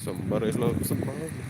Sembari lo sembari.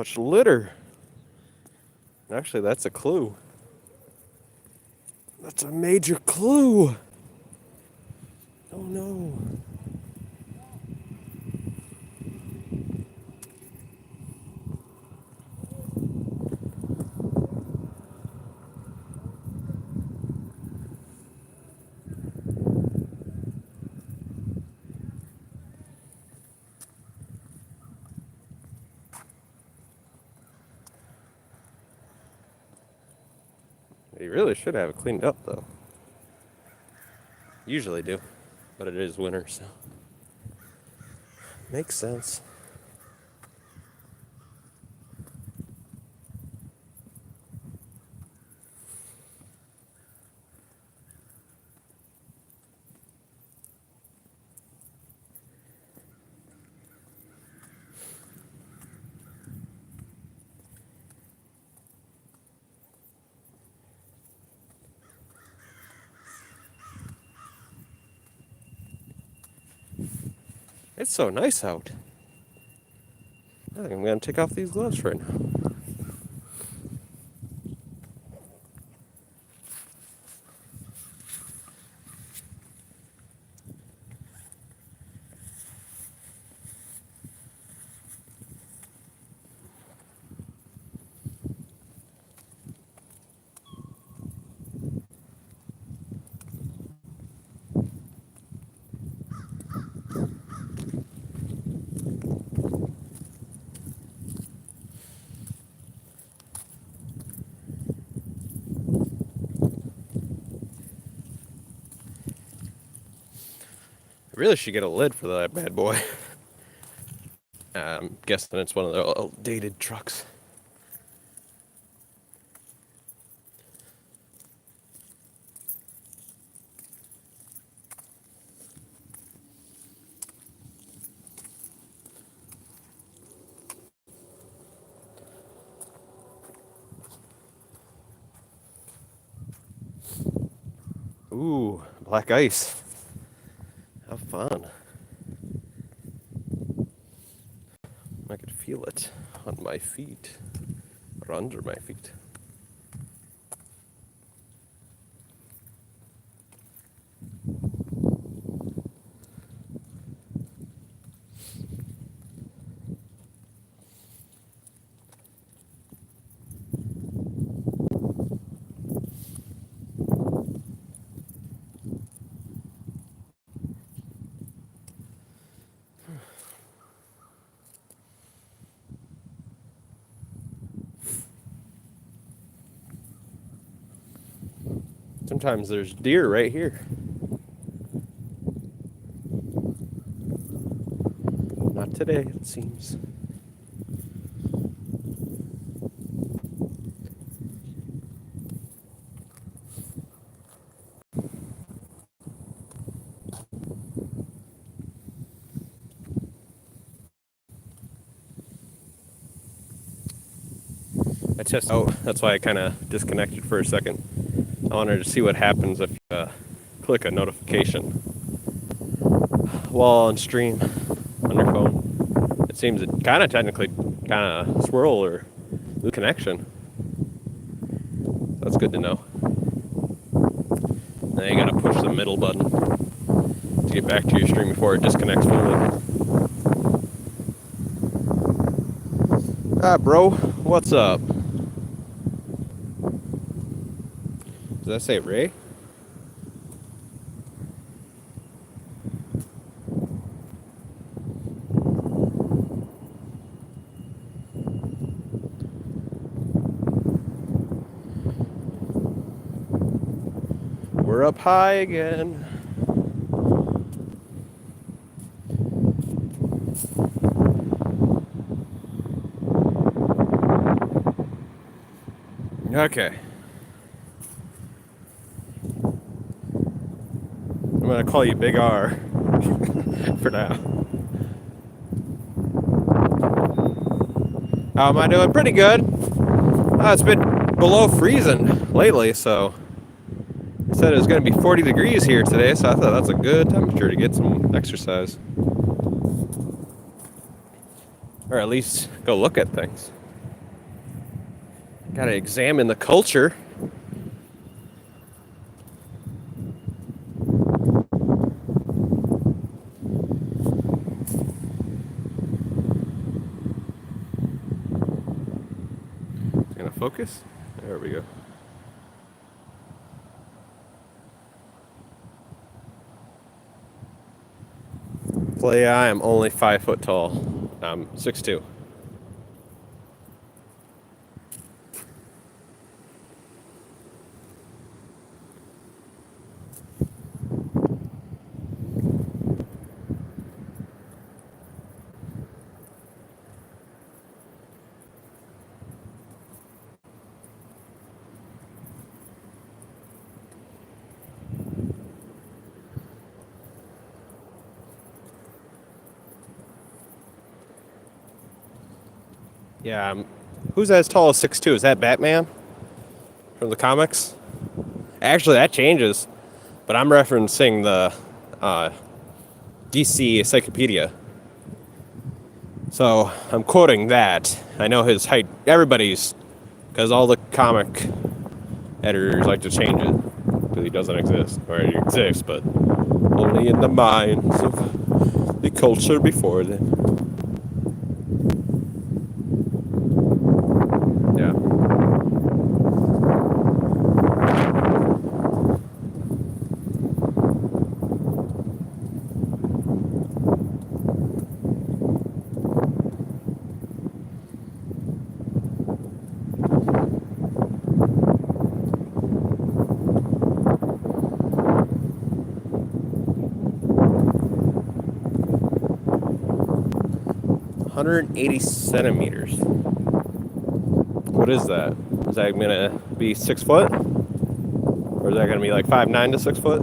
much litter. Actually, that's a clue. That's a major clue. Oh no. You really should have it cleaned up, though. Usually do, but it is winter, so makes sense. It's so nice out. I think I'm gonna take off these gloves right now. I really should get a lid for that bad boy. I'm guessing it's one of the outdated trucks. Ooh, black ice. How fun. I could feel it on my feet, or under my feet. Sometimes there's deer right here. Not today, it seems. I tested out, that's why I kind of disconnected for a second. I wanted to see what happens if you click a notification while on stream on your phone. It seems it kind of technically kind of swirl or lose connection. That's good to know. Now you gotta push the middle button to get back to your stream before it disconnects fully. Ah, bro, what's up? Does that say Ray? We're up high again. Okay. I'm gonna call you Big R for now. How am I doing? Pretty good. It's been below freezing lately, so I said it was going to be 40 degrees here today, so I thought that's a good temperature to get some exercise. Or at least go look at things. Gotta examine the culture. Gonna focus? There we go. Play, I am only 5 foot tall. I'm 6'2". Yeah, who's as tall as 6'2"? Is that Batman from the comics? Actually, that changes, but I'm referencing the DC Encyclopedia. So I'm quoting that. I know his height. Everybody's, because all the comic editors like to change it because he doesn't exist, or he exists, but only in the minds of the culture before them. Yeah. $180 centimeters. What is that? Is that gonna be 6 foot? Or is that gonna be like 5'9" to 6 foot?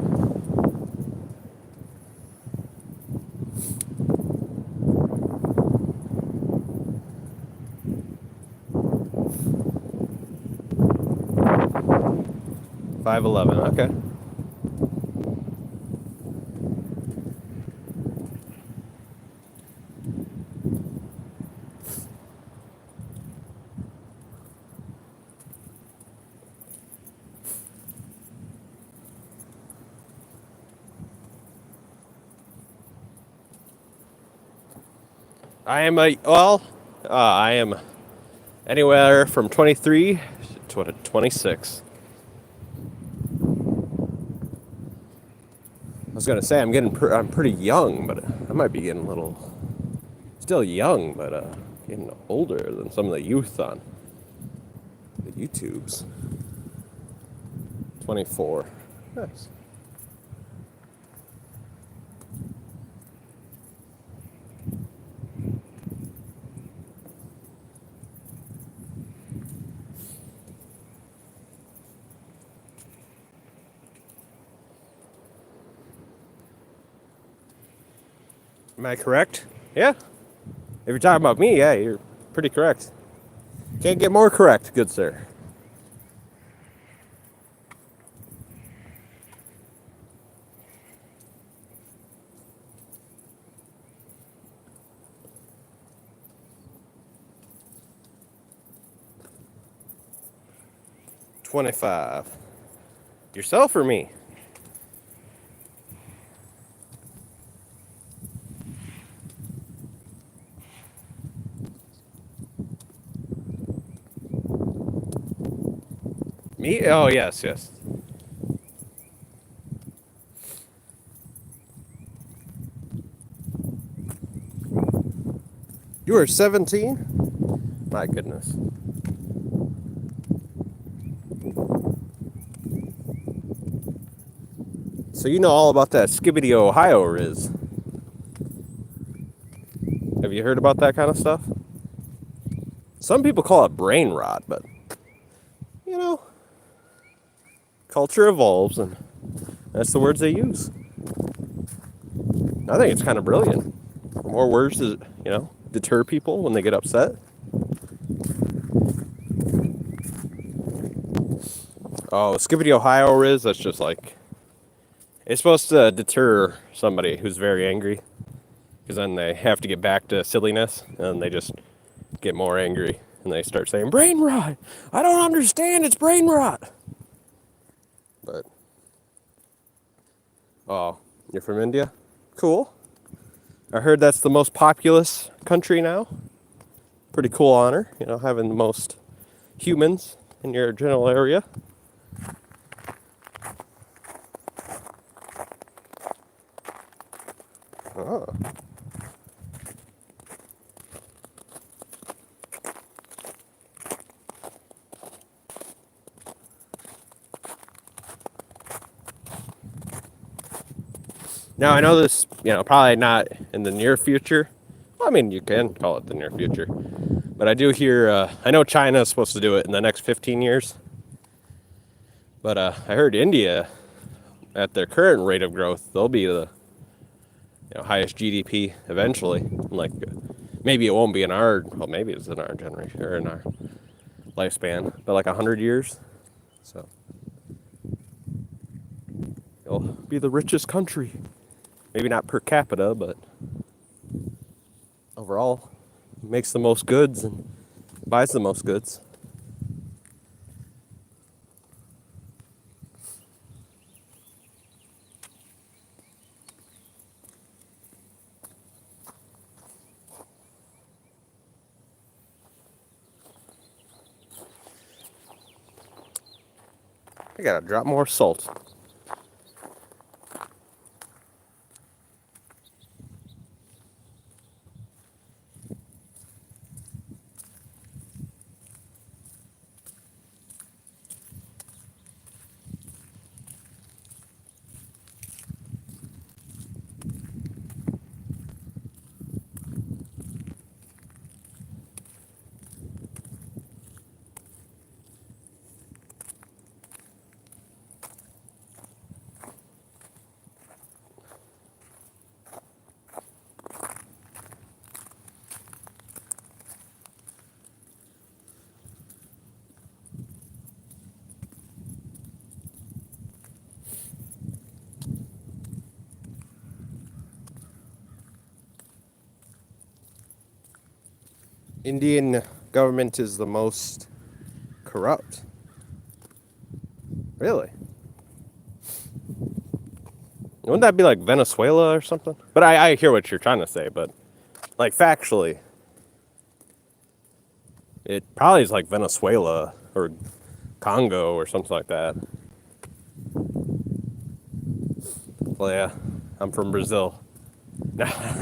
$5'11", okay. I am anywhere from 23 to 26. I was gonna say I'm pretty young, but I might be getting a little still young, but getting older than some of the youth on the YouTubes. 24. Nice. Am I correct? Yeah. If you're talking about me, yeah, you're pretty correct. Can't get more correct, good sir. $25. Yourself or me? Me? Oh, yes, yes. You were 17? My goodness. So you know all about that Skibbity Ohio Riz. Have you heard about that kind of stuff? Some people call it brain rot, but you know, culture evolves and that's the words they use. I think it's kind of brilliant. More words to, deter people when they get upset. Oh, Skibbity Ohio Riz, that's just like, it's supposed to deter somebody who's very angry. Because then they have to get back to silliness and they just get more angry. and they start saying brain rot. I don't understand. It's brain rot. But oh, you're from India? Cool. I heard that's the most populous country now. Pretty cool honor, having the most humans in your general area. Oh. Now, I know this, probably not in the near future. Well, I mean, you can call it the near future. But I do hear, I know China is supposed to do it in the next 15 years. But I heard India, at their current rate of growth, they'll be the highest GDP eventually. Like, maybe it won't be in our, well, maybe it's in our generation, or in our lifespan, but like 100 years. So, it'll be the richest country. Maybe not per capita, but overall, makes the most goods and buys the most goods. I gotta drop more salt. Indian government is the most corrupt. Really? Wouldn't that be like Venezuela or something? But I hear what you're trying to say, but like factually, it probably is like Venezuela or Congo or something like that. Well, yeah, I'm from Brazil.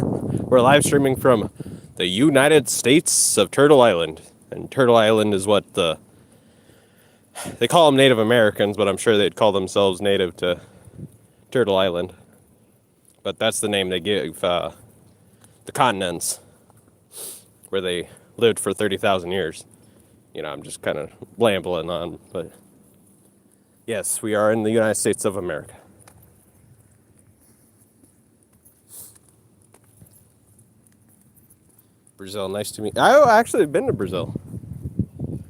We're live streaming from the United States of Turtle Island. And Turtle Island is what they call them Native Americans, but I'm sure they'd call themselves native to Turtle Island. But that's the name they give the continents where they lived for 30,000 years. I'm just kind of rambling on, but yes, we are in the United States of America. Brazil, nice to meet you. I actually have been to Brazil.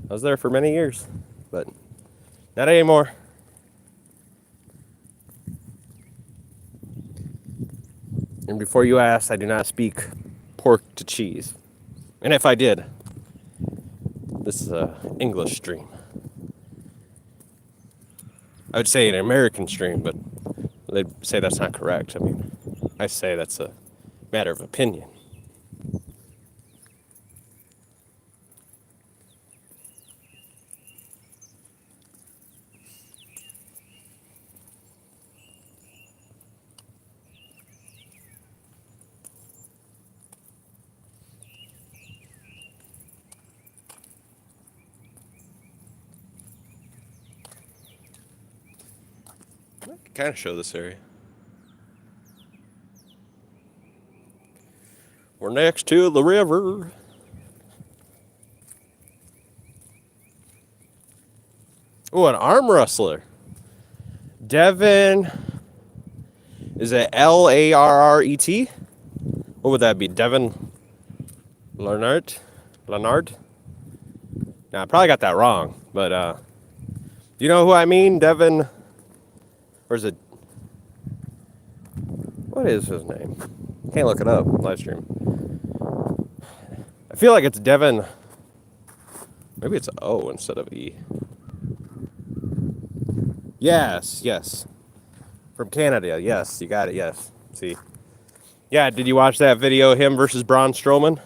I was there for many years, but not anymore. And before you ask, I do not speak pork to cheese. And if I did, this is an English stream. I would say an American stream, but they'd say that's not correct. I mean, I say that's a matter of opinion. I can kind of show this area. We're next to the river. Oh, an arm wrestler. Devin. Is it Larret? What would that be? Devin Leonard? Now, I probably got that wrong, but you know who I mean? Devin. Or is it? What is his name? Can't look it up. Live stream. I feel like it's Devin. Maybe it's O instead of E. Yes, yes. From Canada, yes. You got it, yes. See. Yeah, did you watch that video, him versus Braun Strowman?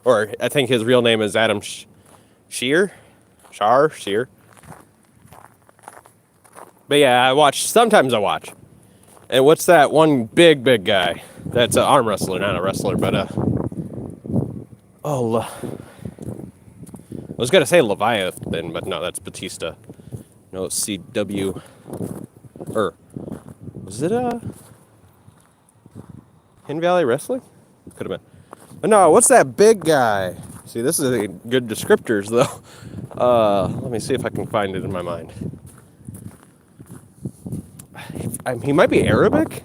Or I think his real name is Adam Shear? Shear. But yeah, sometimes I watch. And what's that one big guy? That's an arm wrestler, not a wrestler, but I was gonna say Leviathan, but no, that's Batista. No, CW. Was it Hidden Valley Wrestling? Could have been. But no, what's that big guy? See, this is a good descriptors though. Let me see if I can find it in my mind. He might be Arabic.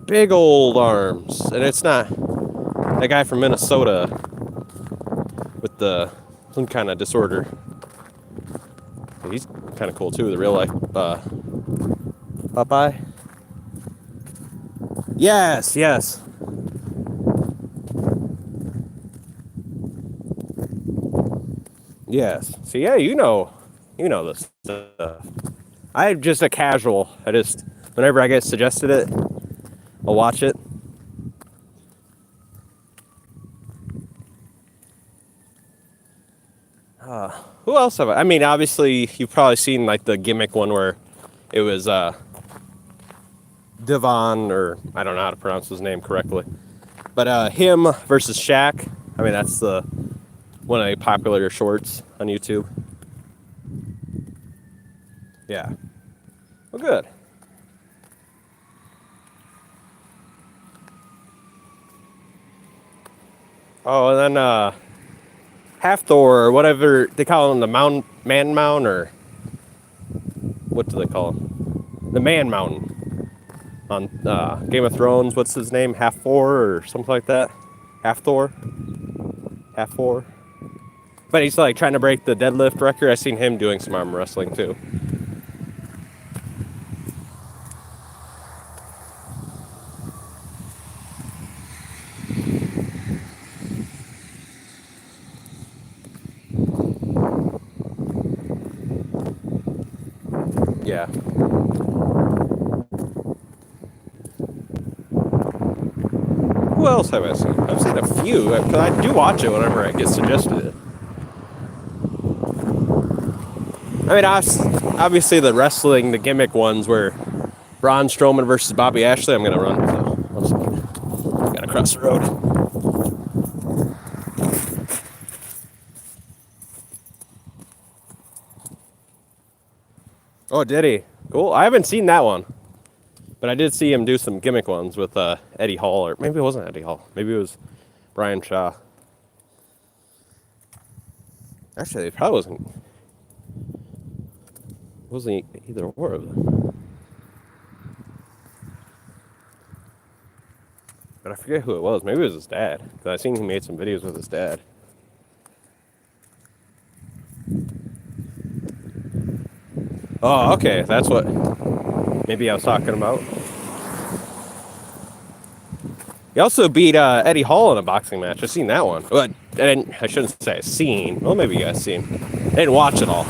Big old arms, and it's not that guy from Minnesota with some kind of disorder. He's kind of cool too. The real life Popeye. Yes. Yes. So yeah, you know this stuff. I'm just a casual. Whenever I get suggested it, I'll watch it. Who else have I mean, obviously, you've probably seen like the gimmick one where it was Devon, or I don't know how to pronounce his name correctly. But him versus Shaq. I mean, that's one of the popular shorts on YouTube. Yeah. Well, good. Oh, and then Half-Thor, or whatever they call him, the Man Mountain, or what do they call him? The Man Mountain on Game of Thrones. What's his name? Half-Thor or something like that. Half-Thor. But he's like trying to break the deadlift record. I've seen him doing some arm wrestling too. Yeah. Who else have I seen? I've seen a few, because I do watch it whenever I get suggested it. I mean, obviously the wrestling, the gimmick ones where Braun Strowman versus Bobby Ashley, I'm going to run, so I got to cross the road. Oh, did he? Cool. I haven't seen that one. But I did see him do some gimmick ones with Eddie Hall, or maybe it wasn't Eddie Hall. Maybe it was Brian Shaw. Actually, it probably wasn't either or of them. But I forget who it was. Maybe it was his dad. Because I seen he made some videos with his dad. Oh, okay. That's what maybe I was talking about. He also beat Eddie Hall in a boxing match. I've seen that one. But I shouldn't say I've seen. Well, maybe you guys seen. I didn't watch it all.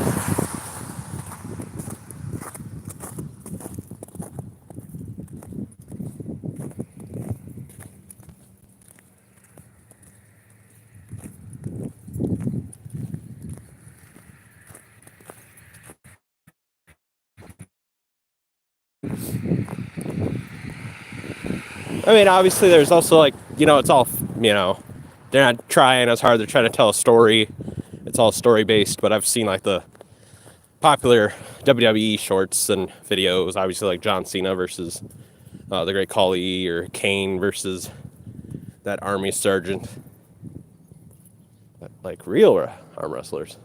I mean, obviously, there's also like, it's all, they're not trying as hard. They're trying to tell a story. It's all story based. But I've seen like the popular WWE shorts and videos. Obviously, like John Cena versus the Great Khali, or Kane versus that army sergeant. Like real arm wrestlers.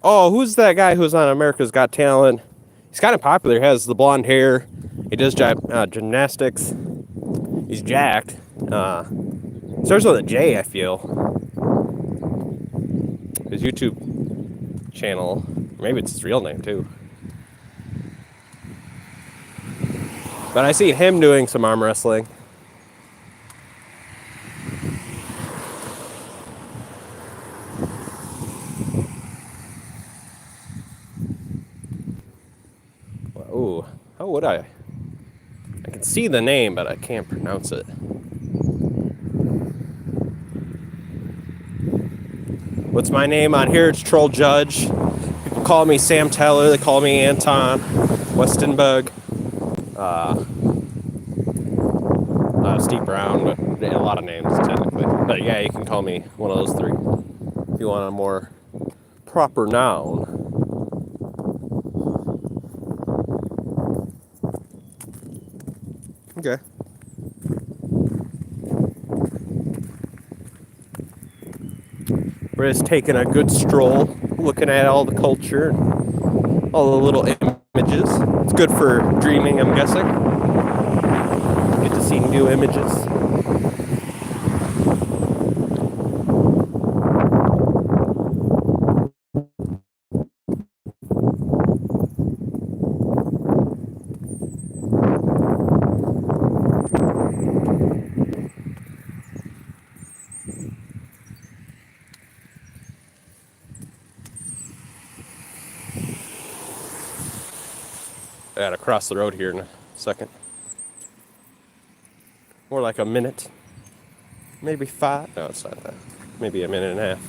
Who's that guy who's on America's Got Talent? He's kind of popular. He has the blonde hair. He does gymnastics. He's jacked. Starts with a J, I feel. His YouTube channel. Maybe it's his real name, too. But I see him doing some arm wrestling. How would I? I can see the name, but I can't pronounce it. What's my name on here? It's Troll Judge. People call me Sam Teller. They call me Anton Westenberg. Steve Brown, but a lot of names technically. But yeah, you can call me one of those three if you want a more proper noun. Okay. We're just taking a good stroll, looking at all the culture, all the little images. It's good for dreaming, I'm guessing. Get to see new images. I gotta cross the road here in a second. More like a minute. Maybe 5. No, it's not that. Maybe a minute and a half.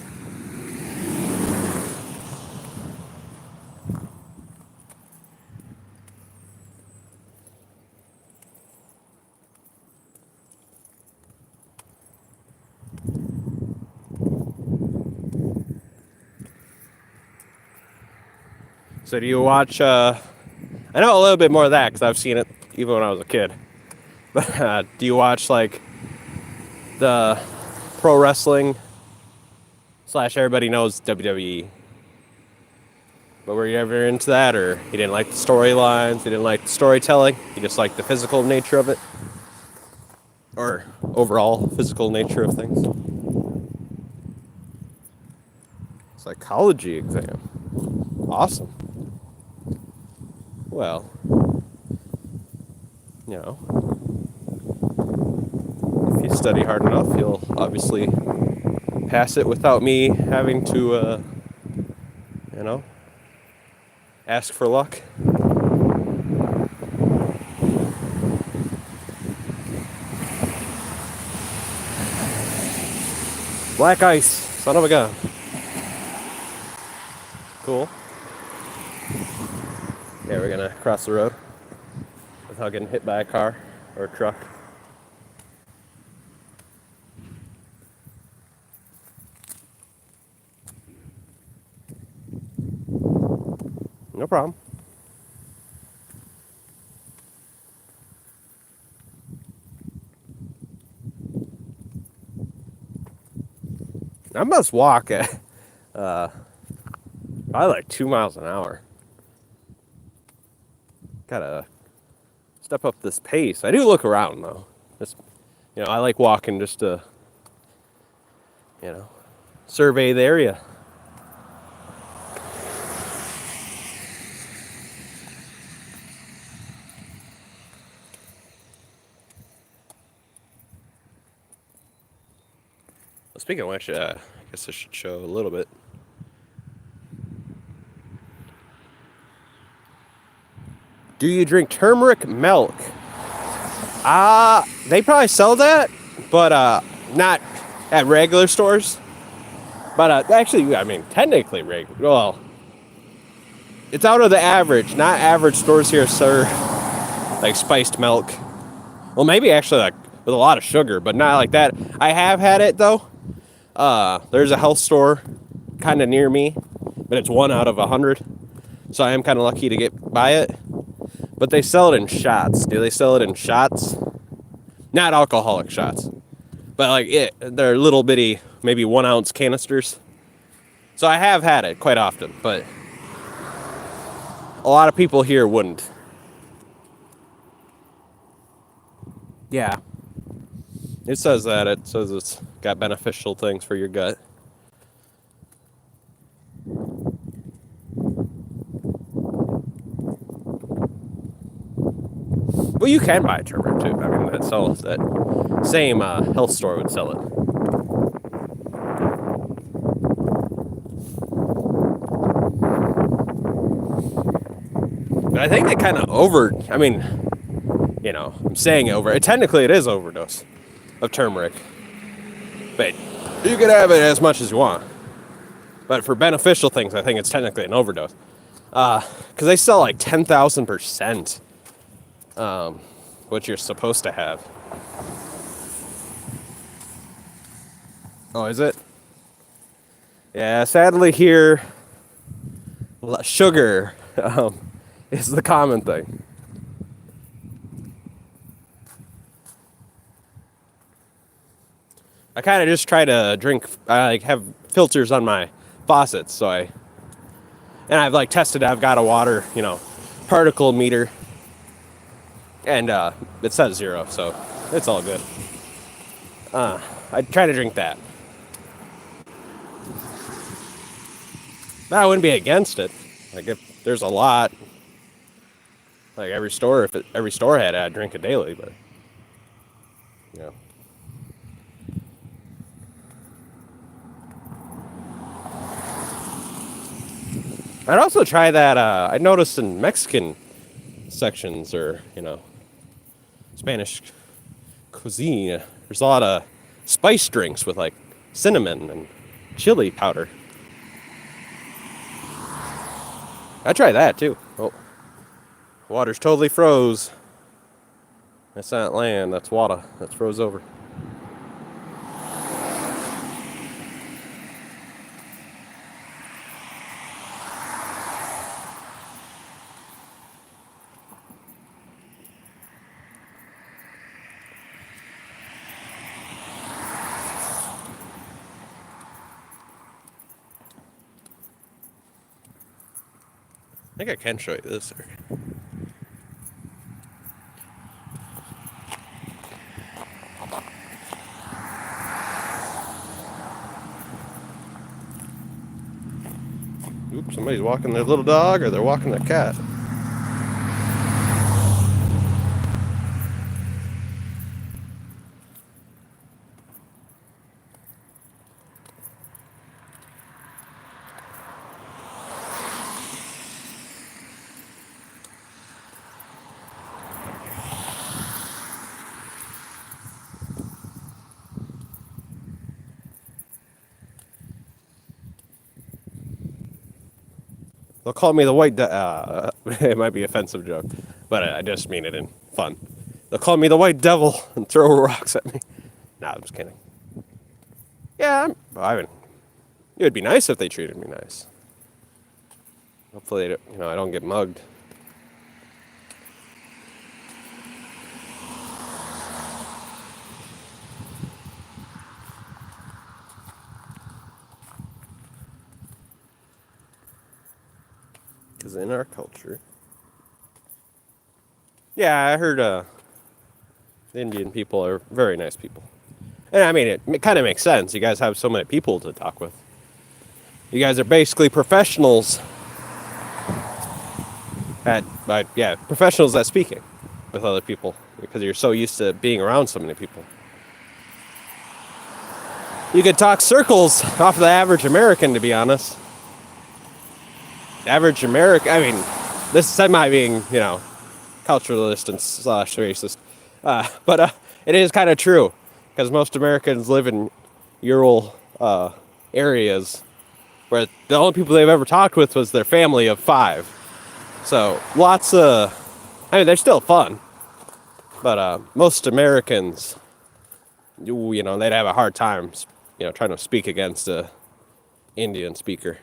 So do you watch, I know a little bit more of that because I've seen it even when I was a kid. But do you watch like the pro wrestling / everybody knows WWE? But were you ever into that, or you didn't like the storylines, you didn't like the storytelling, you just like the physical nature of it? Or overall physical nature of things? Psychology exam. Awesome. Well, you know, if you study hard enough, you'll obviously pass it without me having to, ask for luck. Black ice, son of a gun. Cool. Yeah, we're gonna cross the road without getting hit by a car or a truck. No problem. I must walk at probably like 2 miles an hour. Gotta step up this pace. I do look around though. Just, I like walking just to, survey the area. Well, speaking of which, I guess I should show a little bit. Do you drink turmeric milk? They probably sell that, but not at regular stores. But actually, I mean, technically regular. Well, it's out of the average. Not average stores here serve like spiced milk. Well, maybe actually like with a lot of sugar, but not like that. I have had it though. There's a health store kind of near me, but it's 1 out of 100. So I am kind of lucky to get by it. But they sell it in shots. Do they sell it in shots? Not alcoholic shots. But like they're little bitty, maybe 1 ounce canisters. So I have had it quite often, but a lot of people here wouldn't. Yeah. It says that. It says it's got beneficial things for your gut. Well, you can buy turmeric too. I mean, that same health store would sell it. But I think they kind of I mean, I'm saying technically it is overdose of turmeric. But you can have it as much as you want. But for beneficial things, I think it's technically an overdose. Because they sell like 10,000%, what you're supposed to have. Oh, is it? Yeah, sadly here, sugar is the common thing. I kind of just try to drink. I have filters on my faucets, and I've tested. I've got a water, particle meter, and it says 0, so it's all good. I try to drink that. But I wouldn't be against it. If there's a lot, every store, if every store had it, I'd drink it daily. But I'd also try that. I noticed in Mexican sections or Spanish cuisine, there's a lot of spice drinks with cinnamon and chili powder. I try that too. Oh, water's totally froze. That's not land. That's water. That's froze over. I think I can show you this. Oops, somebody's walking their little dog or they're walking their cat. They'll call me the white it might be an offensive joke, but I just mean it in fun. They'll call me the white devil and throw rocks at me. Nah, I'm just kidding. Yeah, it would be nice if they treated me nice. Hopefully, I don't get mugged. Because in our culture, yeah, I heard the Indian people are very nice people. And I mean, it kind of makes sense. You guys have so many people to talk with. You guys are basically professionals professionals at speaking with other people because you're so used to being around so many people. You could talk circles off the average American, to be honest. Average American, I mean, this is semi being, culturalist and / racist. But it is kind of true because most Americans live in rural areas where the only people they've ever talked with was their family of 5. So they're still fun, but most Americans, they'd have a hard time, trying to speak against a Indian speaker.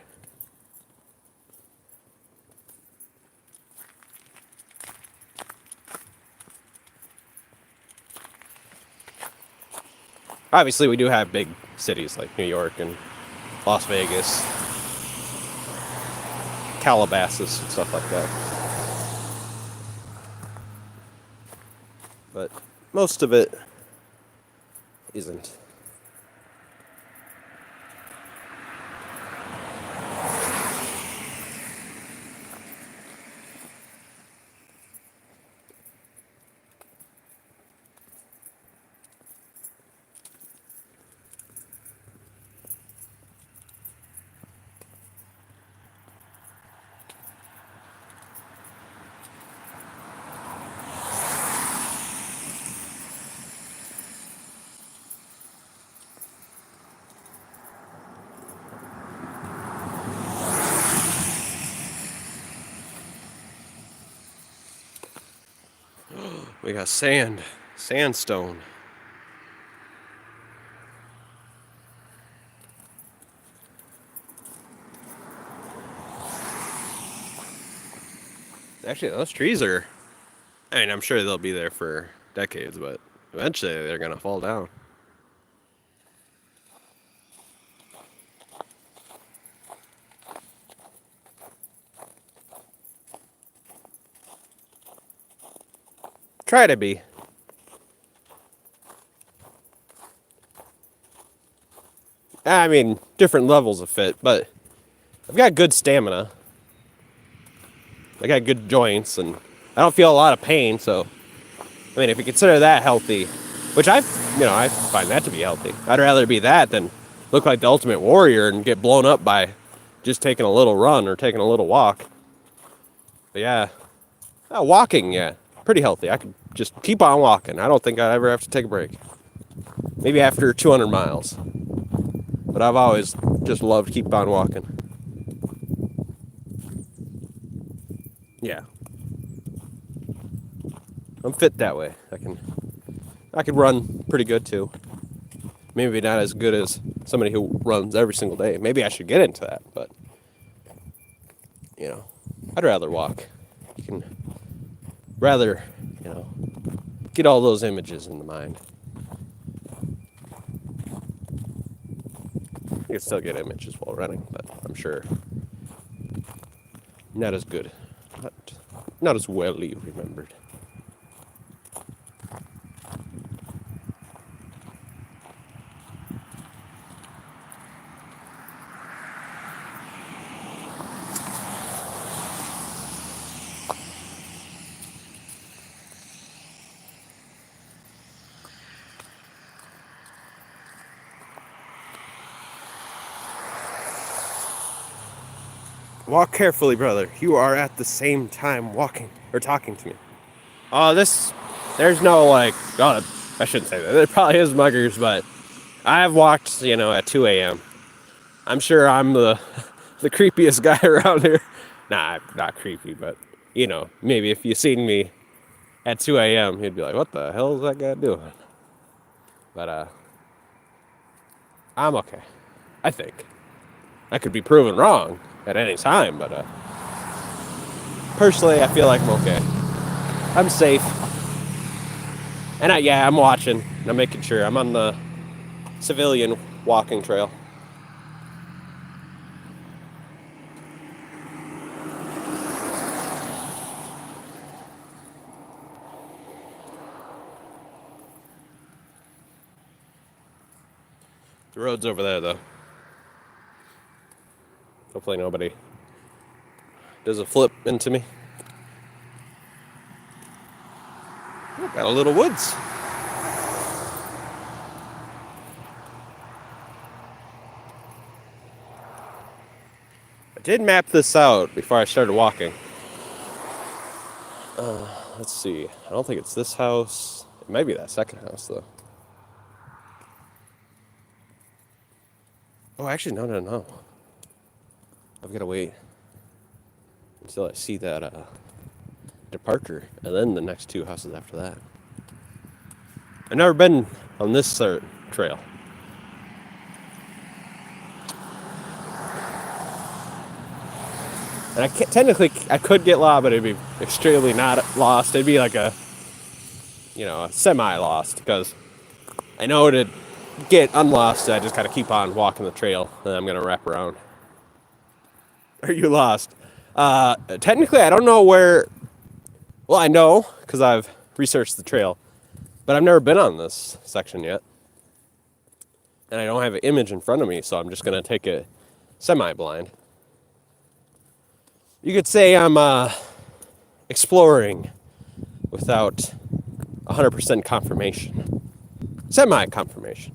Obviously, we do have big cities like New York and Las Vegas, Calabasas, and stuff like that. But most of it isn't. We got sand, sandstone. Actually, those trees are, I mean, I'm sure they'll be there for decades, but eventually they're going to fall down. Try to be. I mean, different levels of fit, but I've got good stamina. I got good joints, and I don't feel a lot of pain, so, I mean, if you consider that healthy, which I find that to be healthy. I'd rather be that than look like the Ultimate Warrior and get blown up by just taking a little run or taking a little walk. But yeah, walking, yeah, pretty healthy. I could just keep on walking. I don't think I'd ever have to take a break. Maybe after 200 miles. But I've always just loved keep on walking. Yeah. I'm fit that way. I can run pretty good too. Maybe not as good as somebody who runs every single day. Maybe I should get into that, but I'd rather walk. You can rather, get all those images in the mind. You can still get images while running, but I'm sure not as good. Not as well remembered. Walk carefully, brother. You are at the same time walking or talking to me. There's no I shouldn't say that. There probably is muggers, but I have walked, at 2 a.m. I'm sure I'm the creepiest guy around here. Nah, I'm not creepy, but, maybe if you seen me at 2 a.m., you'd be like, what the hell is that guy doing? But, I'm okay. I think. I could be proven wrong at any time, but, personally, I feel like I'm okay. I'm safe. And I'm watching. I'm making sure. I'm on the civilian walking trail. The road's over there, though. Hopefully nobody does a flip into me. Got a little woods. I did map this out before I started walking. Let's see. I don't think it's this house. It might be that second house, though. Oh, actually, no. I've got to wait until I see that departure, and then the next 2 houses after that. I've never been on this trail. And I could get lost, but it'd be extremely not lost. It'd be like a semi-lost, because I know to get unlost, I just gotta keep on walking the trail, and I'm gonna wrap around. Are you lost? Technically, I don't know where. Well, I know because I've researched the trail, but I've never been on this section yet, and I don't have an image in front of me, so I'm just gonna take it semi-blind. You could say I'm exploring without 100% confirmation. Semi-confirmation.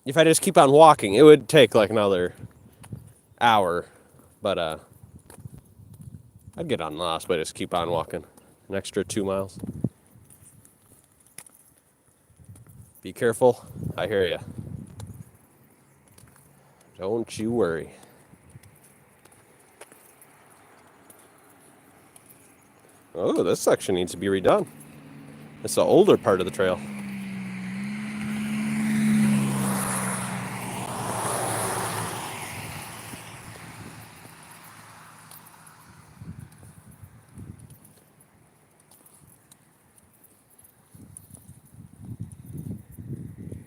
If I just keep on walking, it would take like another hour, but I'd get on lost, but just keep on walking. An extra 2 miles. Be careful. I hear you. Don't you worry. Oh, this section needs to be redone. It's the older part of the trail.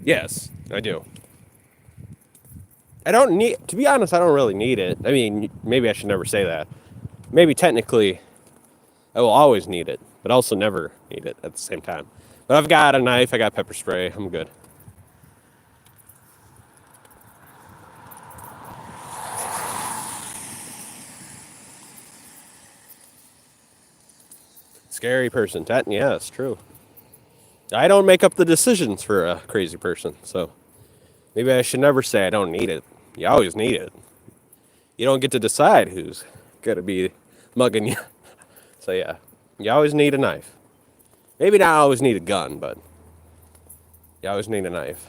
Yes, I do. I don't need, to be honest, I don't really need it. I mean, maybe I should never say that. Maybe technically, I will always need it, but also never need it at the same time. But I've got a knife, I got pepper spray, I'm good. Scary person. Yeah, it's true. I don't make up the decisions for a crazy person, so maybe I should never say I don't need it. You always need it. You don't get to decide who's gonna be mugging you. So yeah, you always need a knife. Maybe not always need a gun, but you always need a knife.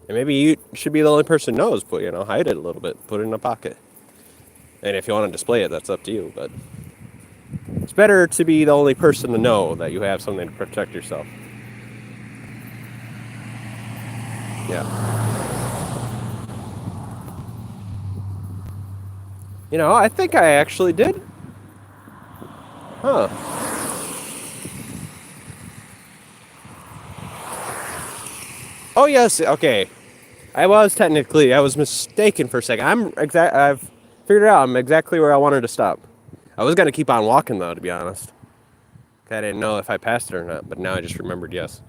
And maybe you should be the only person who knows, but hide it a little bit, put it in a pocket. And if you want to display it, that's up to you, but it's better to be the only person to know that you have something to protect yourself. Yeah. I think I actually did. Huh. Oh, yes, okay. I was mistaken for a second. I've figured out I'm exactly where I wanted to stop. I was going to keep on walking, though, to be honest. I didn't know if I passed it or not, but now I just remembered, yes.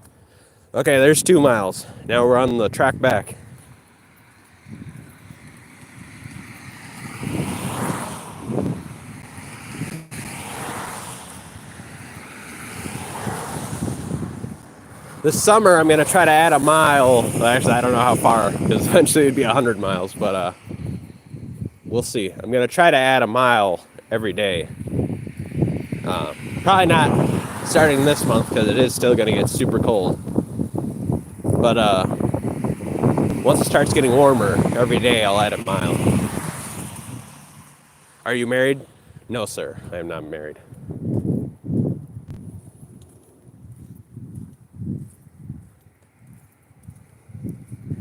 Okay, there's 2 miles. Now we're on the track back. This summer, I'm going to try to add a mile. Well, actually, I don't know how far, because eventually it'd be 100 miles, but we'll see. I'm going to try to add a mile every day. Probably not starting this month, because it is still going to get super cold. But once it starts getting warmer, every day I'll add a mile. Are you married? No, sir. I am not married.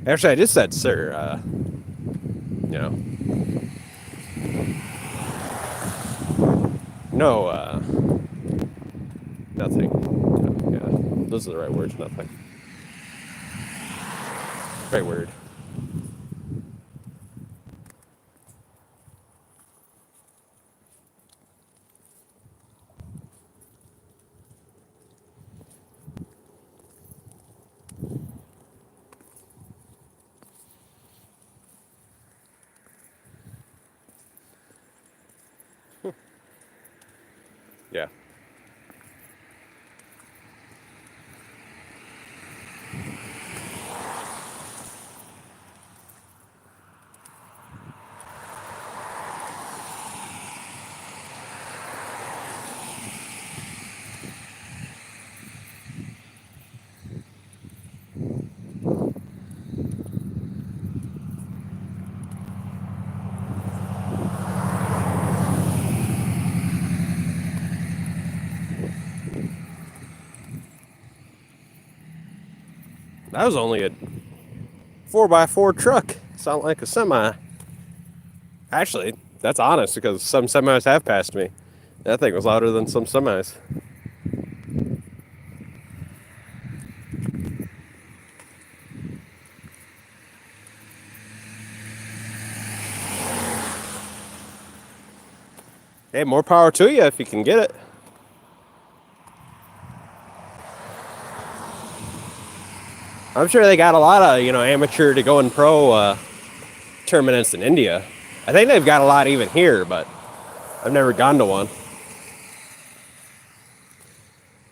Actually, I just said sir. No, nothing. Yeah, those are the right words, nothing. Right word. Yeah. That was only a 4x4 truck. Sound like a semi. Actually, that's honest because some semis have passed me. That thing was louder than some semis. Hey, more power to you if you can get it. I'm sure they got a lot of, amateur to going pro tournaments in India. I think they've got a lot even here, but I've never gone to one.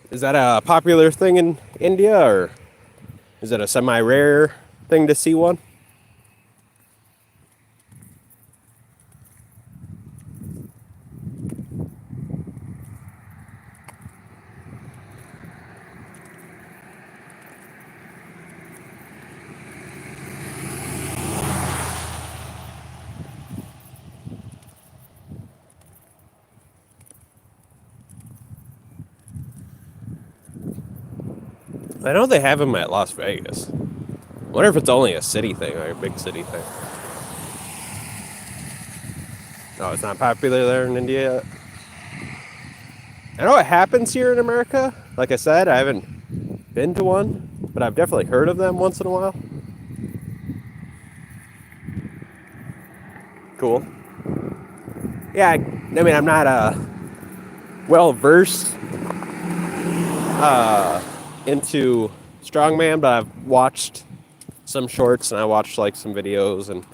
Is that a popular thing in India, or is it a semi-rare thing to see one? I know they have them at Las Vegas. I wonder if it's only a city thing or a big city thing. No, it's not popular there in India yet. I know it happens here in America. Like I said, I haven't been to one, but I've definitely heard of them once in a while. Cool. Yeah, I mean, I'm not well versed into strongman, but I've watched some shorts and I watched like some videos and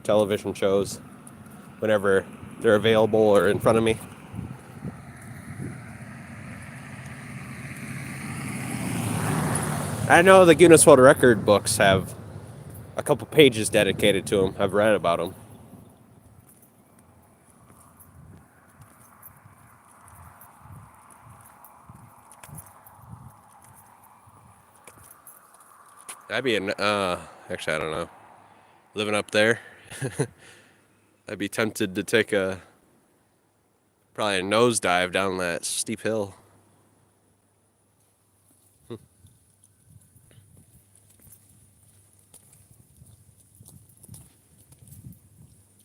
television shows whenever they're available or in front of me. I know the Guinness World Record books have a couple pages dedicated to them. I've read about them. I'd be actually, I don't know. Living up there, I'd be tempted to take probably a nosedive down that steep hill.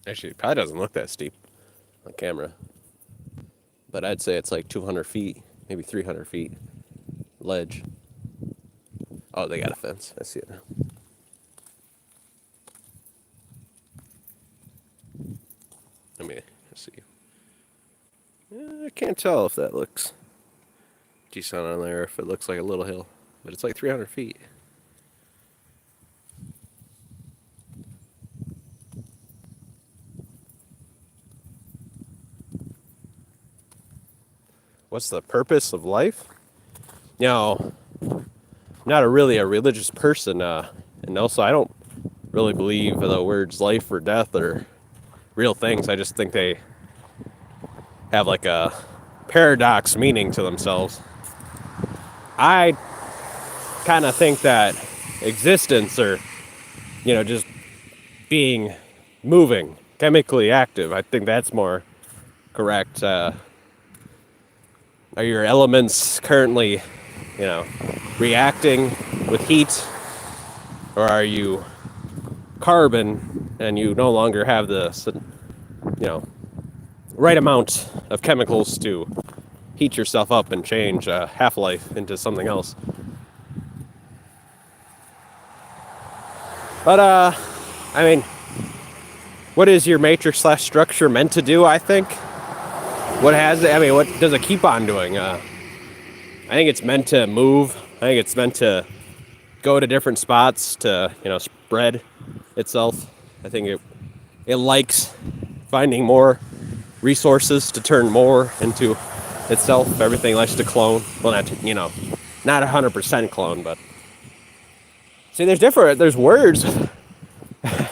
Actually, it probably doesn't look that steep on camera. But I'd say it's like 200 feet, maybe 300 feet ledge. Oh, they got a fence. I see it now. Let me see. I can't tell if that looks decent on there, if it looks like a little hill. But it's like 300 feet. What's the purpose of life? You know, I'm not really a religious person, and also I don't really believe the words life or death are real things. I just think they have like a paradox meaning to themselves. I kind of think that existence, or just being moving, chemically active, I think that's more correct. Are your elements currently, reacting with heat? Or are you carbon and you no longer have the, right amount of chemicals to heat yourself up and change half-life into something else? But, I mean, what is your matrix/structure meant to do, I think? What does it keep on doing? I think it's meant to move. I think it's meant to go to different spots to, spread itself. I think it likes finding more resources to turn more into itself. Everything likes to clone. Well, not 100% clone, but see, there's words.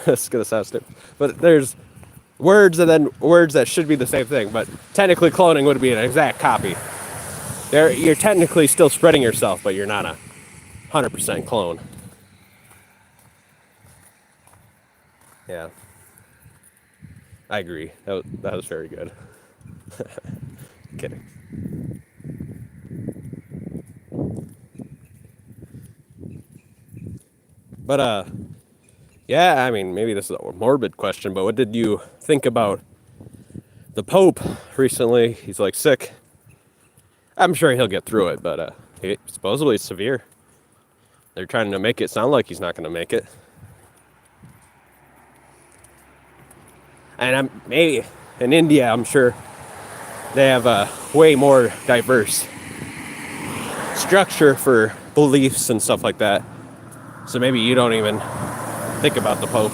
It's gonna sound stupid, but there's words and then words that should be the same thing, but technically cloning would be an exact copy. You're technically still spreading yourself, but you're not a 100% clone. Yeah, I agree. That was very good. Kidding. But yeah, I mean, maybe this is a morbid question, but what did you think about the Pope recently? He's like sick. I'm sure he'll get through it, but supposedly it's severe. They're trying to make it sound like he's not going to make it. And maybe in India, I'm sure they have a way more diverse structure for beliefs and stuff like that. So maybe you don't even think about the Pope.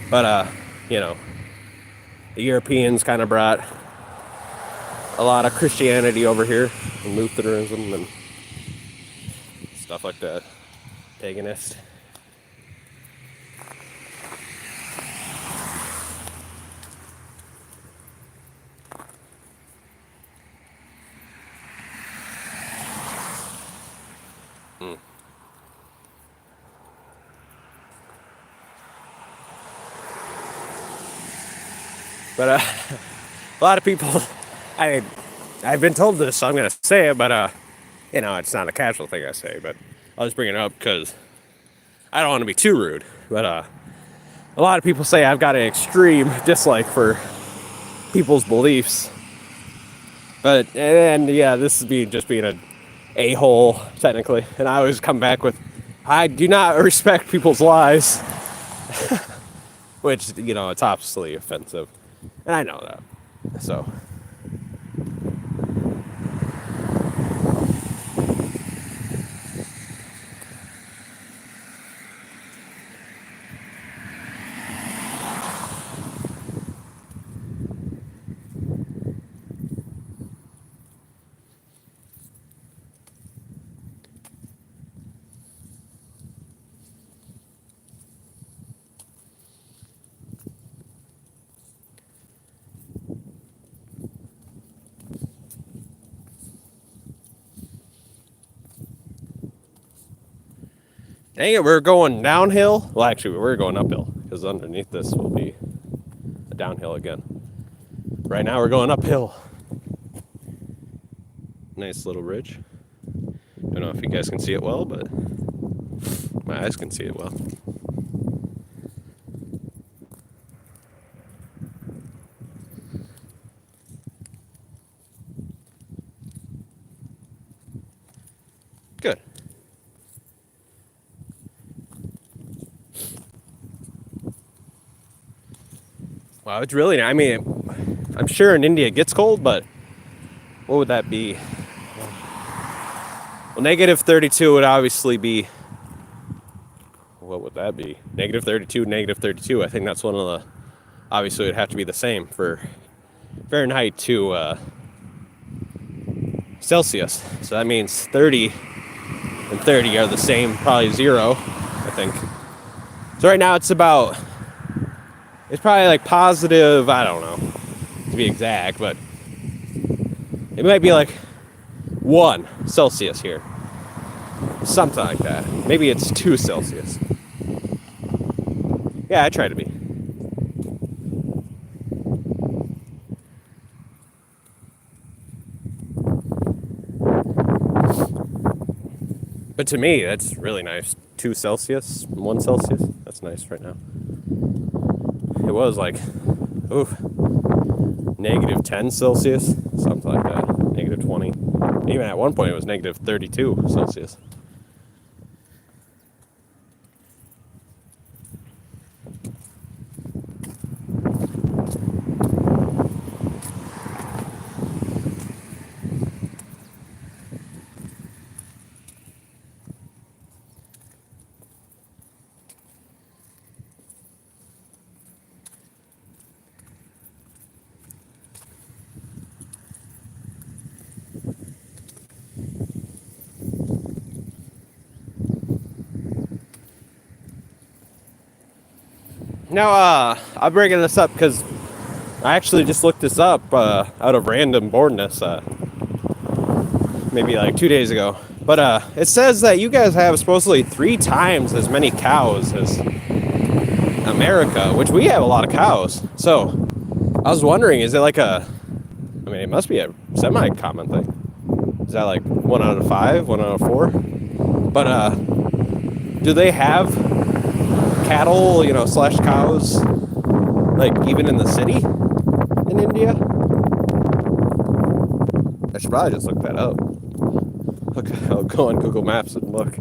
But, the Europeans kind of brought a lot of Christianity over here, and Lutheranism and stuff like that. Paganist. But a lot of people, I've been told this, so I'm going to say it, but You know, it's not a casual thing I say, but I'll just bring it up because I don't want to be too rude. But a lot of people say I've got an extreme dislike for people's beliefs. But, and yeah, this is just being an a-hole, technically. And I always come back with, I do not respect people's lies. Which, you know, it's obviously offensive. And I know that. So. Dang it, we're going downhill. Well, actually, we're going uphill because underneath this will be a downhill again. Right now, we're going uphill. Nice little ridge. Don't know if you guys can see it well, but my eyes can see it well. Good. Wow, it's really, I mean, I'm sure in India it gets cold, but what would that be? Well, negative 32 would obviously be, what would that be? Negative 32, negative 32. I think that's one of the, obviously it would have to be the same for Fahrenheit to Celsius. So that means 30 and 30 are the same, probably 0, I think. So right now it's about, it's probably like positive, I don't know, to be exact, but it might be like 1 Celsius here. Something like that. Maybe it's 2 Celsius. Yeah, I try to be. But to me, that's really nice. 2 Celsius, 1 Celsius. That's nice right now. It was like, oof, negative 10 Celsius, something like that. Negative 20. Even at one point, it was negative 32 Celsius. Now, I'm bringing this up because I actually just looked this up out of random boredness, maybe like 2 days ago. But it says that you guys have supposedly 3 times as many cows as America, which we have a lot of cows. So I was wondering, is it like I mean, it must be a semi-common thing. Is that like 1 out of 5, 1 out of 4? But do they have cattle, you know, slash cows, like even in the city in India? I should probably just look that up. Look, I'll go on Google Maps and look.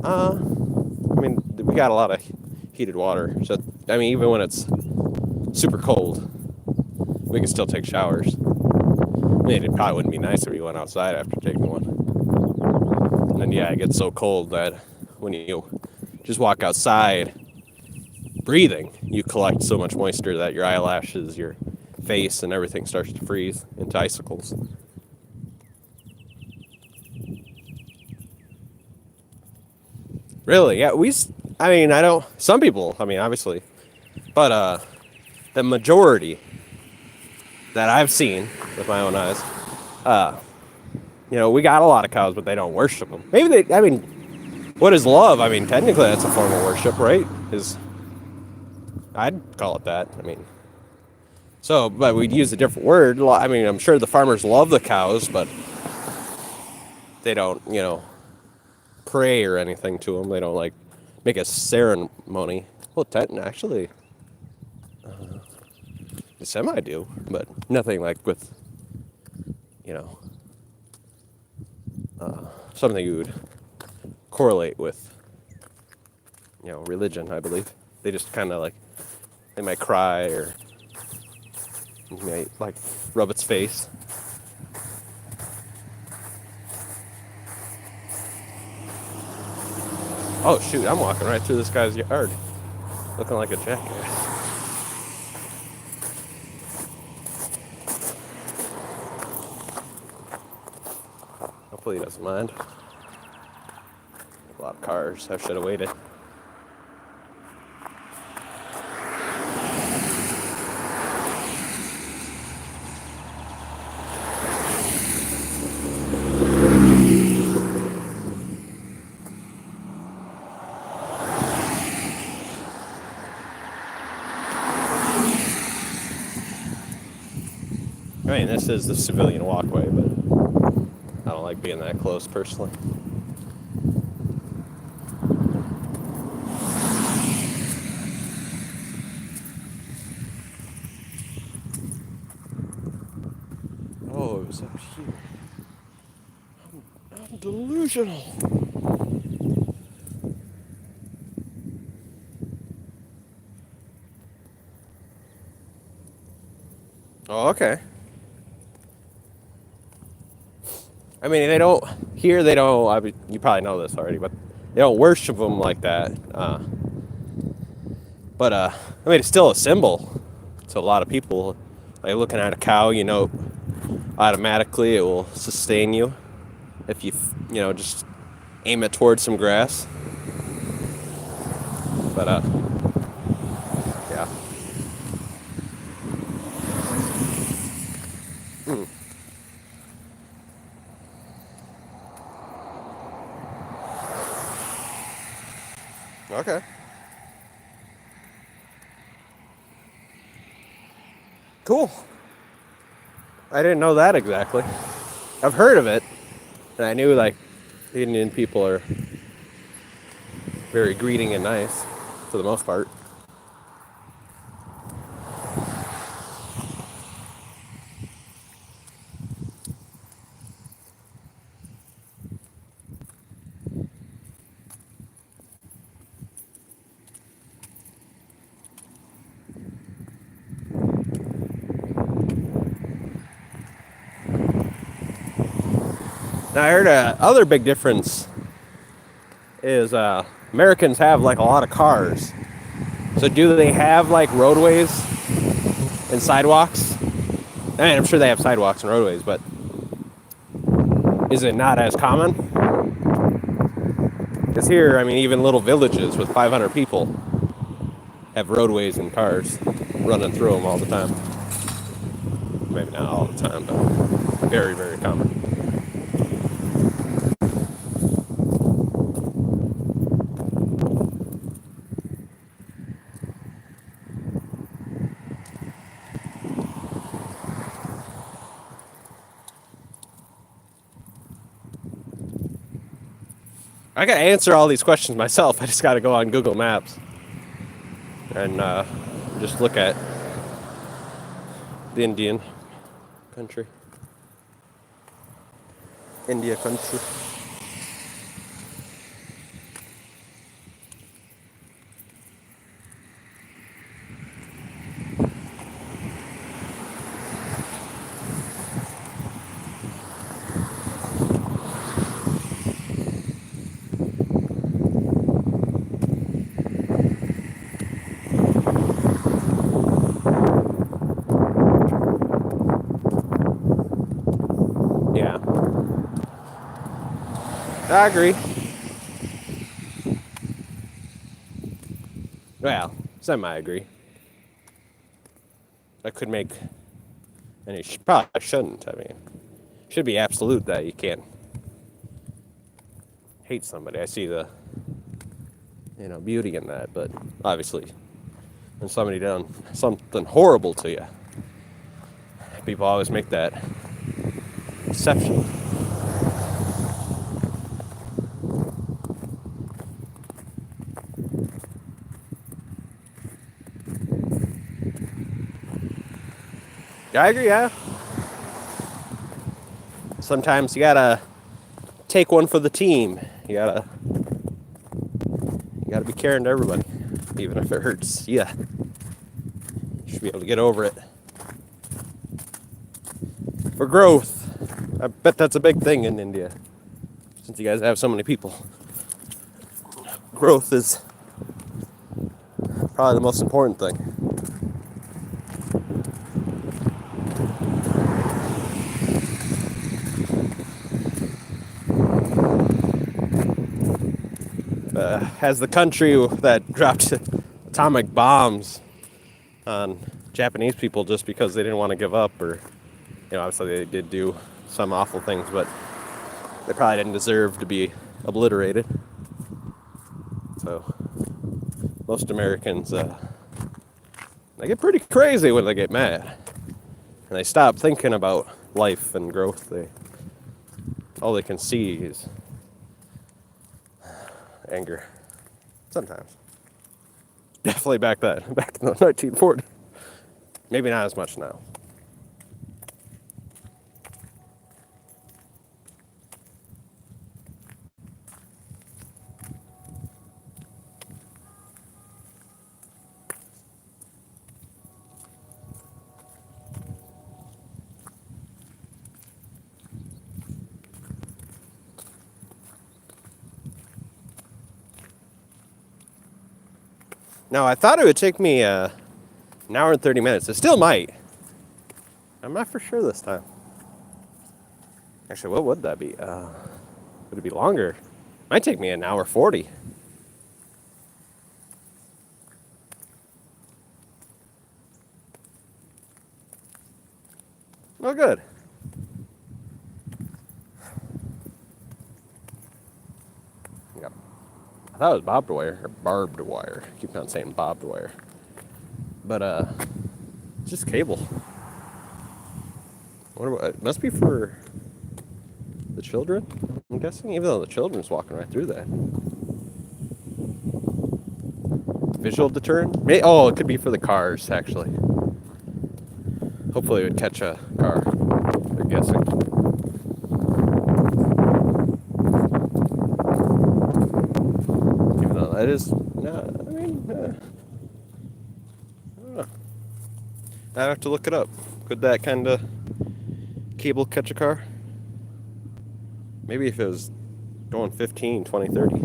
I mean, we got a lot of heated water. So, I mean, even when it's super cold, we can still take showers. I mean, it probably wouldn't be nice if you went outside after taking one. And then, yeah, it gets so cold that when you just walk outside breathing, you collect so much moisture that your eyelashes, your face, and everything starts to freeze into icicles. Really? Yeah, I mean, I don't, some people, I mean, obviously, but the majority that I've seen with my own eyes, you know, we got a lot of cows, but they don't worship them. Maybe they, I mean, what is love? I mean, technically that's a form of worship, right? I'd call it that. I mean, So, but we'd use a different word. I mean, I'm sure the farmers love the cows, but they don't, pray or anything to them. They don't like make a ceremony. Well, actually, semi do, but nothing like with, you know, something you would correlate with, religion. I believe they just kind of like they might cry or you might like rub its face. Oh shoot! I'm walking right through this guy's yard, looking like a jackass. Hopefully he doesn't mind. A lot of cars. I should have waited. I mean, this is the civilian walkway, but I don't like being that close personally. Oh, it was up here. I'm delusional. Oh, okay. I mean, they don't, here they don't, you probably know this already, but they don't worship them like that. But I mean, it's still a symbol to a lot of people. Like looking at a cow, automatically it will sustain you if you, just aim it towards some grass. But, yeah. Mm. Okay. Cool. I didn't know that exactly. I've heard of it, and I knew like Indian people are very greeting and nice for the most part. Now I heard other big difference is Americans have like a lot of cars. So do they have like roadways and sidewalks? I mean, I'm sure they have sidewalks and roadways, but is it not as common? Because here, I mean, even little villages with 500 people have roadways and cars running through them all the time. Maybe not all the time, but very, very common. I gotta answer all these questions myself. I just gotta go on Google Maps and just look at the Indian country. India country. Yeah. I agree. Well, semi-agree. I could make, and you probably shouldn't. I mean, it should be absolute that you can't hate somebody. I see the, beauty in that, but obviously, when somebody done something horrible to you, People always make that exception. Yeah, I agree, yeah. Sometimes you gotta take one for the team. You gotta be caring to everybody, even if it hurts. Yeah, you should be able to get over it. For growth, I bet that's a big thing in India, since you guys have so many people. Growth is probably the most important thing. As the country that dropped atomic bombs on Japanese people just because they didn't want to give up, or, obviously they did do some awful things, but they probably didn't deserve to be obliterated. So most Americans, they get pretty crazy when they get mad, and they stop thinking about life and growth. All they can see is anger. Sometimes. Definitely back in the 1940s. Maybe not as much now. Now, I thought it would take me an hour and 30 minutes. It still might. I'm not for sure this time. Actually, what would that be? Would it be longer? Might take me an hour 40. Oh, good. Yep. I thought it was barbed wire, or barbed wire. I keep on saying barbed wire. But, it's just cable. It must be for the children, I'm guessing, even though the children's walking right through that. Visual deterrent? Oh, it could be for the cars, actually. Hopefully it would catch a car, I'm guessing. Even though that is, I don't know. I have to look it up. Could that kind of cable catch a car? Maybe if it was going 15, 20, 30.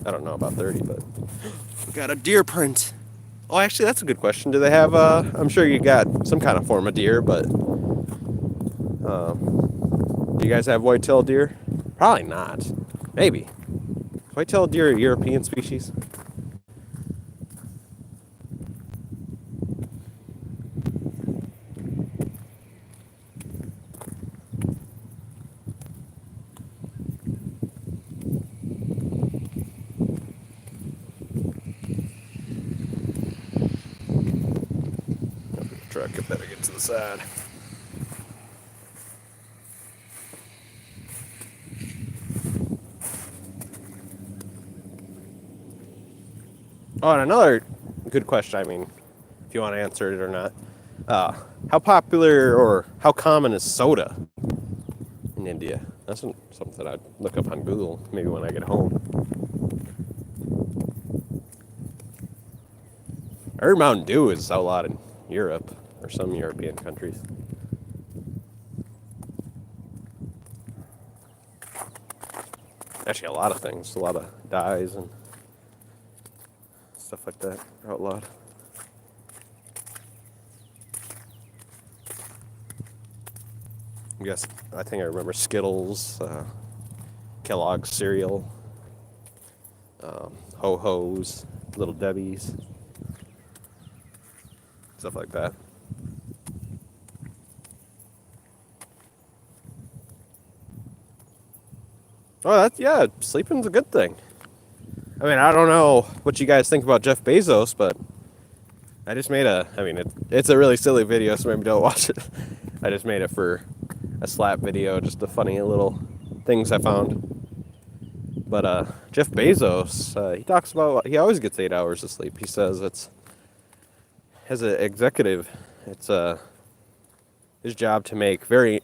I don't know about 30, but we got a deer print. Oh, actually, that's a good question. Do they have, I'm sure you got some kind of form of deer, but do you guys have white-tailed deer? Probably not. Maybe. White-tailed deer are a European species? Truck, I better get to the side. Oh, and another good question, if you want to answer it or not. How popular or how common is soda in India? That's something I'd look up on Google maybe when I get home. I heard Mountain Dew is a lot in Europe or some European countries. Actually, a lot of things, a lot of dyes and stuff like that are outlawed. I think I remember Skittles, Kellogg's cereal, Ho-Ho's, Little Debbie's, stuff like that. Oh, sleeping's a good thing. I don't know what you guys think about Jeff Bezos, but I just made it's a really silly video, so maybe don't watch it. I just made it for a slap video, just the funny little things I found. But Jeff Bezos, he talks about he always gets 8 hours of sleep. He says it's as an executive, it's his job to make very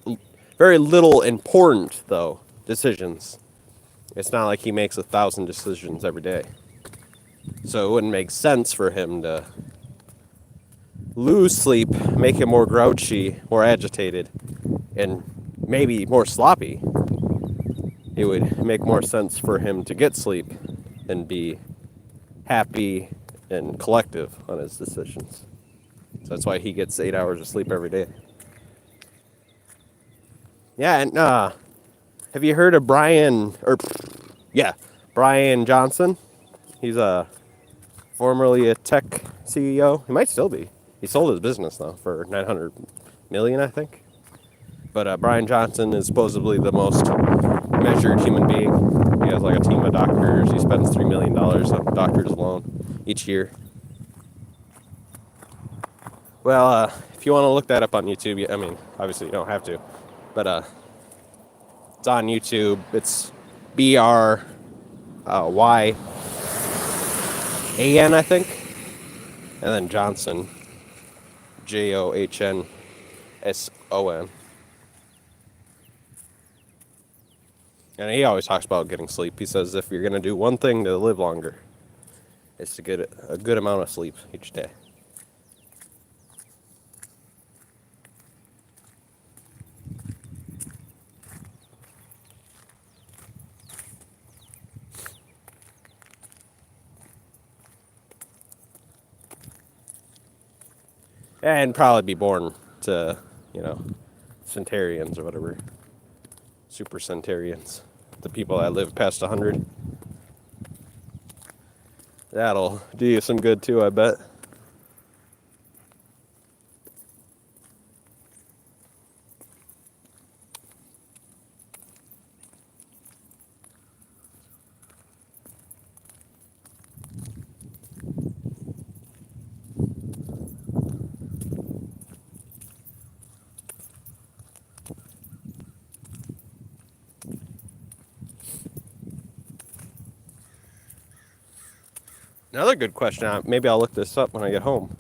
little important though decisions. It's not like he makes 1,000 decisions every day. So it wouldn't make sense for him to lose sleep, make him more grouchy, more agitated, and maybe more sloppy. It would make more sense for him to get sleep and be happy and collective on his decisions. So that's why he gets 8 hours of sleep every day. Yeah, and have you heard of Brian Johnson? He's formerly a tech CEO. He might still be. He sold his business though for $900 million, I think. But Brian Johnson is supposedly the most measured human being. He has like a team of doctors. He spends $3 million on doctors alone each year. Well, if you want to look that up on YouTube, I mean, obviously you don't have to, but it's on YouTube. It's BRYAN, I think, and then Johnson, JOHNSON. And he always talks about getting sleep. He says if you're going to do one thing to live longer, it's to get a good amount of sleep each day. And probably be born to, centurions or whatever. Super centurions. The people that live past 100. That'll do you some good too, I bet. Another good question, maybe I'll look this up when I get home,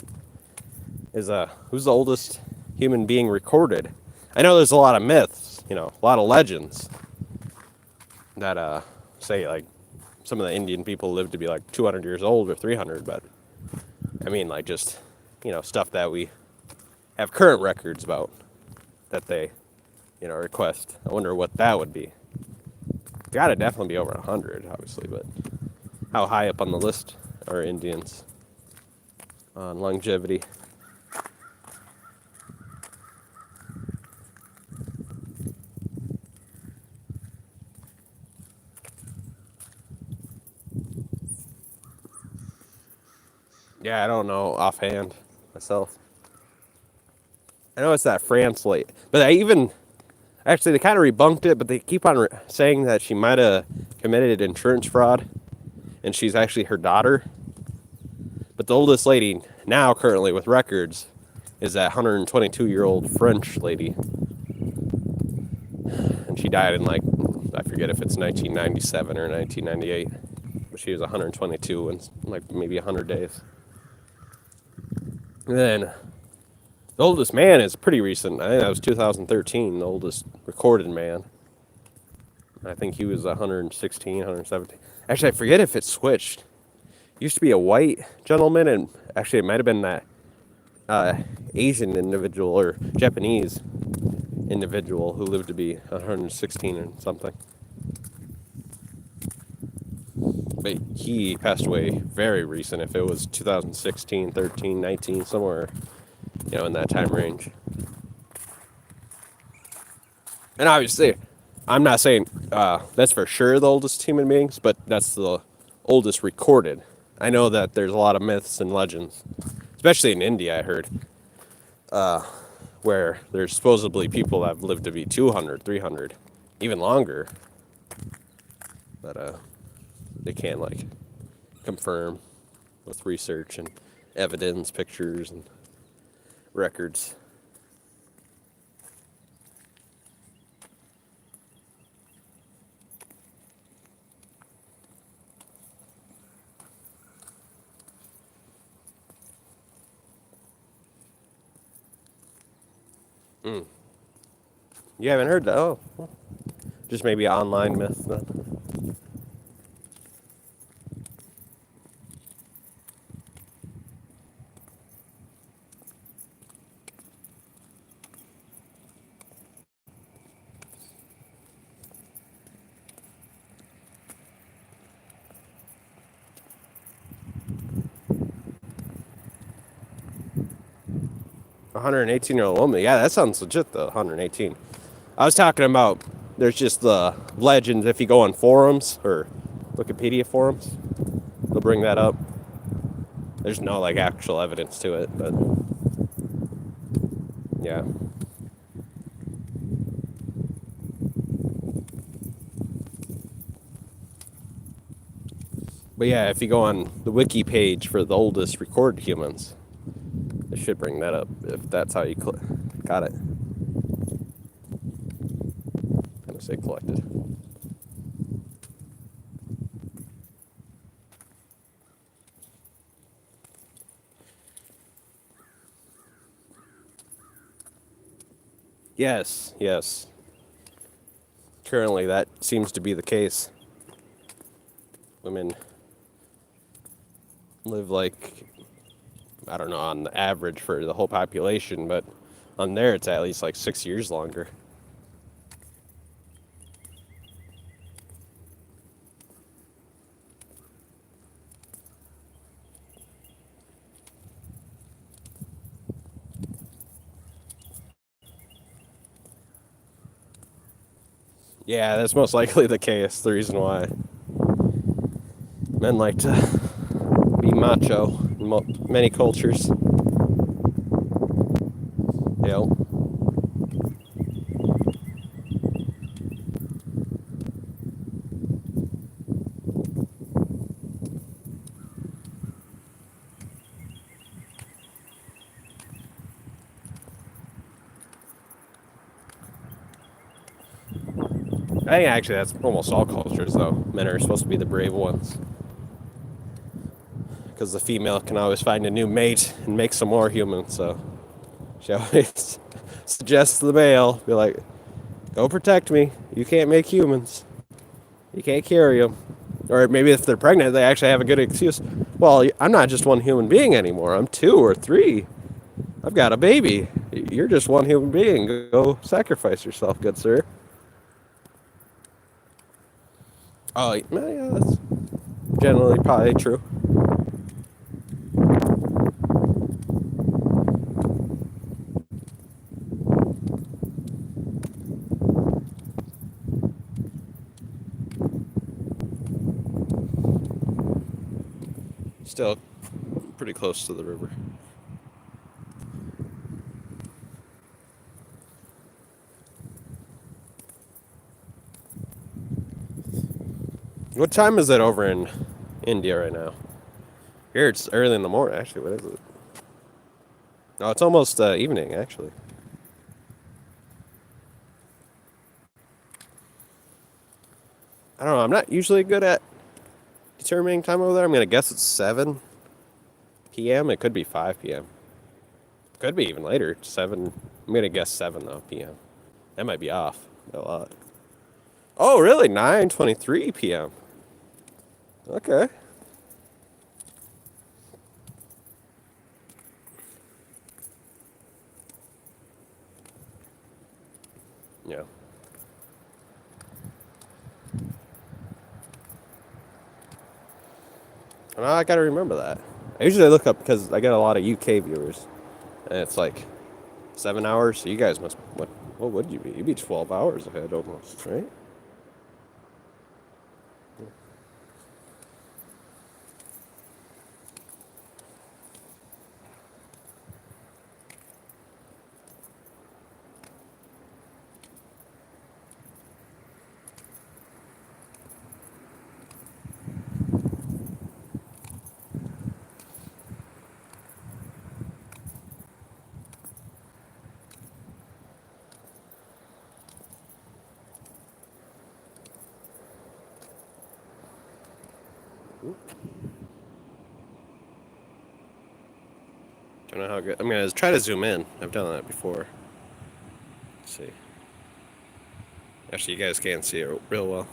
is who's the oldest human being recorded? I know there's a lot of myths, a lot of legends that say like some of the Indian people live to be like 200 years old or 300, but I mean like just, stuff that we have current records about that they, request. I wonder what that would be. Gotta definitely be over 100, obviously, but how high up on the list are Indians on longevity? Yeah, I don't know offhand myself. I know it's that France late, but actually they kind of rebunked it, but they keep on saying that she might have committed insurance fraud, and she's actually her daughter. But the oldest lady now currently with records is that 122-year-old French lady, and she died in like, I forget if it's 1997 or 1998, but she was 122 in like maybe 100 days. And then the oldest man is pretty recent. I think that was 2013, the oldest recorded man. I think he was 116, 117. Actually, I forget if it switched. It used to be a white gentleman, and actually it might have been that Asian individual or Japanese individual who lived to be 116 and something. But he passed away very recent, if it was 2016, 13, 19, somewhere, in that time range. And obviously, I'm not saying that's for sure the oldest human beings, but that's the oldest recorded. I know that there's a lot of myths and legends, especially in India, I heard, where there's supposedly people that have lived to be 200, 300, even longer. But they can't, confirm with research and evidence, pictures, and records. Mm. You haven't heard that? Oh, just maybe an online myth then. 118-year-old woman. Yeah, that sounds legit though. 118. I was talking about there's just the legends. If you go on forums or Wikipedia forums, they'll bring that up. There's no like actual evidence to it, but yeah. But yeah, if you go on the wiki page for the oldest recorded humans, it should bring that up if that's how you got it. I'm gonna say collected. Yes, yes. Currently, that seems to be the case. Women live like, I don't know, on the average for the whole population, but on there it's at least like 6 years longer. Yeah, that's most likely the case. The reason why men like to be macho in many cultures. Yep. I think actually that's almost all cultures, though. Men are supposed to be the brave ones. Because the female can always find a new mate and make some more humans, so she always suggests to the male, be like, go protect me. You can't make humans. You can't carry them. Or maybe if they're pregnant, they actually have a good excuse. Well, I'm not just one human being anymore. I'm two or three. I've got a baby. You're just one human being. Go sacrifice yourself, good sir. Oh, yeah, that's generally probably true. Still pretty close to the river. What time is it over in India right now? Here it's early in the morning, actually. What is it? No, it's almost evening, actually. I don't know. I'm not usually good at determining time over there. I'm going to guess it's 7 p.m. It could be 5 p.m. Could be even later. 7. I'm going to guess 7, though, p.m. That might be off a lot. Oh, really? 9:23 p.m. Okay. Yeah. And I got to remember that. I usually look up because I get a lot of UK viewers. And it's like 7 hours. So you guys must. What would you be? You'd be 12 hours ahead almost, right? Don't know how good. I'm gonna try to zoom in. I've done that before. see. Actually, you guys can't see it real well.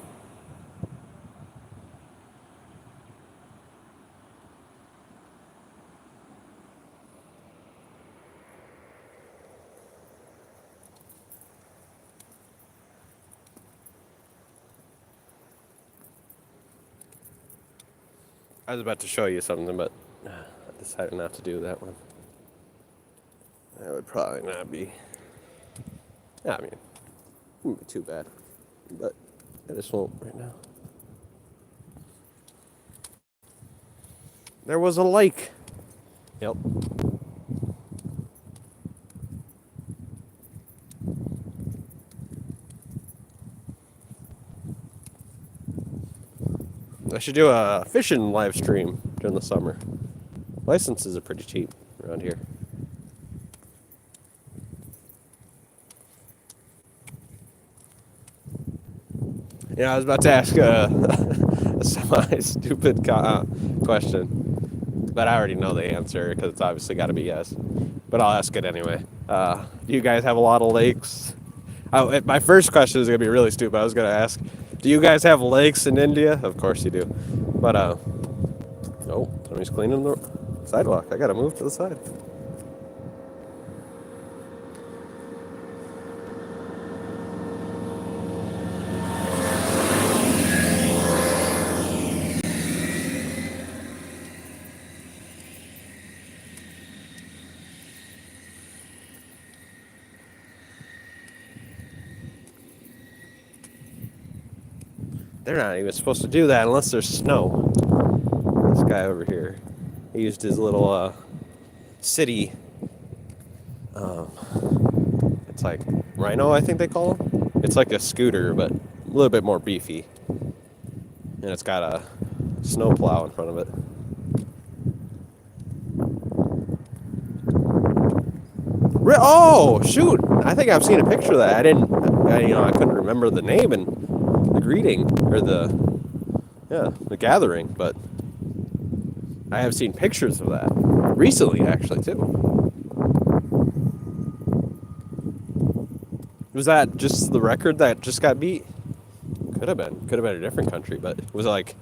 I was about to show you something, but I decided not to do that one. That would probably not be. Yeah, I mean, it wouldn't be too bad, but I just won't right now. There was a lake. Yep. I should do a fishing live stream during the summer. Licenses are pretty cheap around here. Yeah, I was about to ask a semi-stupid question, but I already know the answer because it's obviously got to be yes. But I'll ask it anyway. Do you guys have a lot of lakes? My first question is going to be really stupid. I was going to ask, do you guys have lakes in India? Of course you do. But, oh, somebody's cleaning the sidewalk. I got to move to the side. They're not even supposed to do that unless there's snow. This guy over here, he used his little city. It's like Rhino, I think they call them. It's like a scooter, but a little bit more beefy, and it's got a snow plow in front of it. Oh shoot! I think I've seen a picture of that. I couldn't remember the name and the greeting or the gathering, but I have seen pictures of that recently, actually too. Was that just the record that just got beat? Could have been a different country, but was it like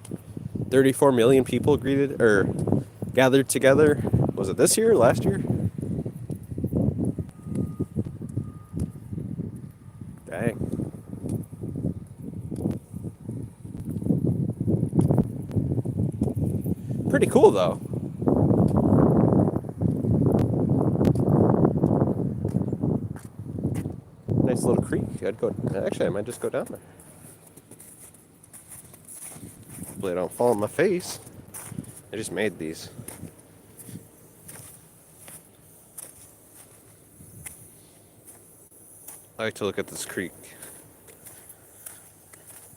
34 million people gathered together? Was it this year, last year? Dang. Pretty cool though. Nice little creek. I might just go down there. Hopefully I don't fall on my face. I just made these. I like to look at this creek.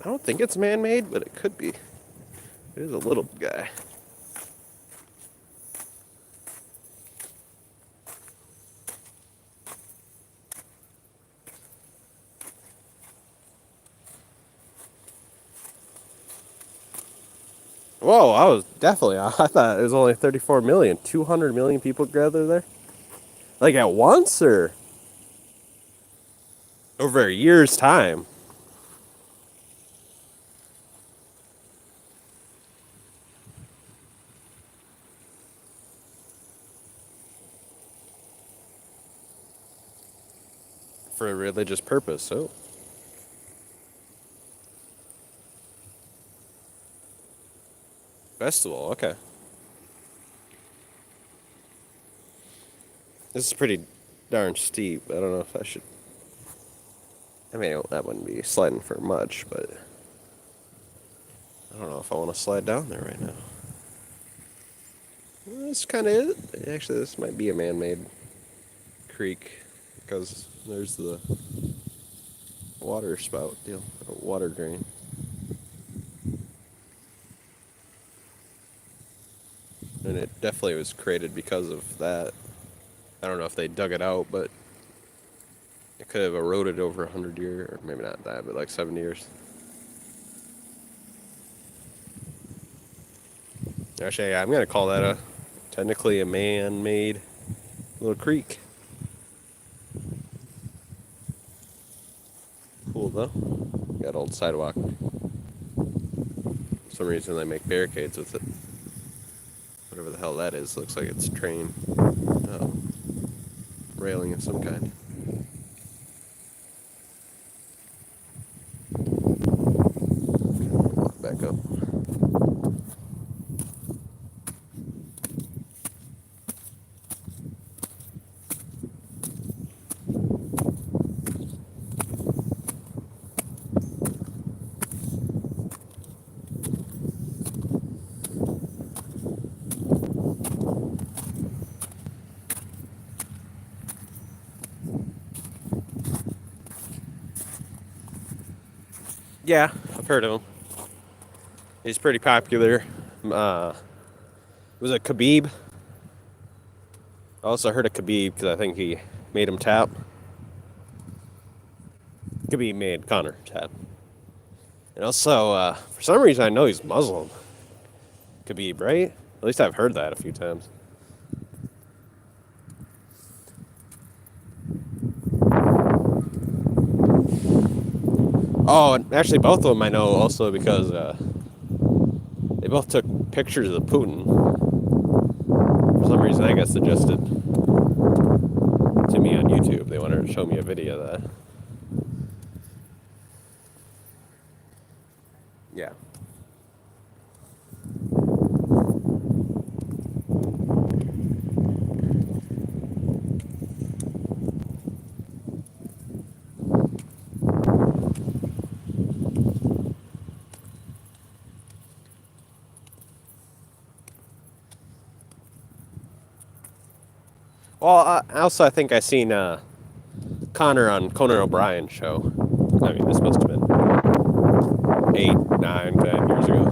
I don't think it's man-made, but it could be. It is a little guy. Whoa, I thought it was only 34 million. 200 million people gathered there? Like at once, or over a year's time? For a religious purpose, so. Festival, okay. This is pretty darn steep. I don't know if I should. I mean, that wouldn't be sliding for much, but I don't know if I want to slide down there right now. Well, that's kind of it. Actually, this might be a man-made creek because there's the water spout deal, water drain. And it definitely was created because of that. I don't know if they dug it out, but it could have eroded over 100 years, or maybe not that, but like 70 years. Actually, yeah, I'm going to call that technically a man-made little creek. though. Got old sidewalk. For some reason they make barricades with it. Whatever the hell that is, looks like it's train railing of some kind. Walk back up. Yeah, I've heard of him. He's pretty popular. Was it Khabib? I also heard of Khabib because I think he made him tap. Khabib made Conor tap. And also, for some reason, I know he's Muslim. Khabib, right? At least I've heard that a few times. Oh, and actually, both of them I know also because they both took pictures of the Putin. For some reason, I got suggested to me on YouTube. They wanted to show me a video of that. Yeah. Well, also I think I seen Connor on Conan O'Brien's show. I mean, this must have been 8, 9, 10 years ago.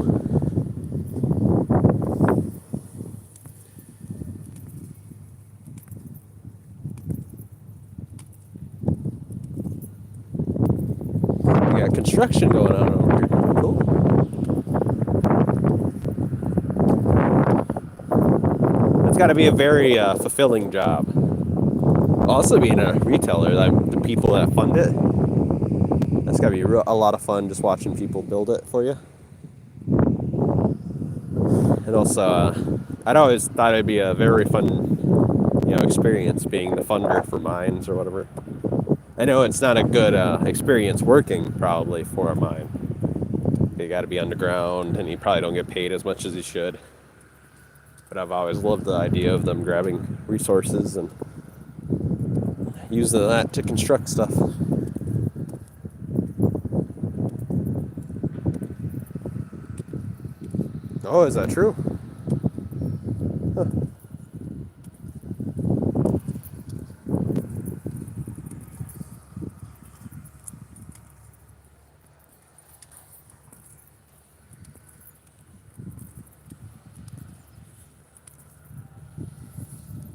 We got construction going on over here. Cool. That's got to be a very fulfilling job. Also, being a retailer, the people that fund it, that's got to be a lot of fun just watching people build it for you. And also, I'd always thought it'd be a very fun, experience being the funder for mines or whatever. I know it's not a good experience working probably for a mine. You got to be underground, and you probably don't get paid as much as you should. But I've always loved the idea of them grabbing resources and using that to construct stuff. Oh, is that true? Huh.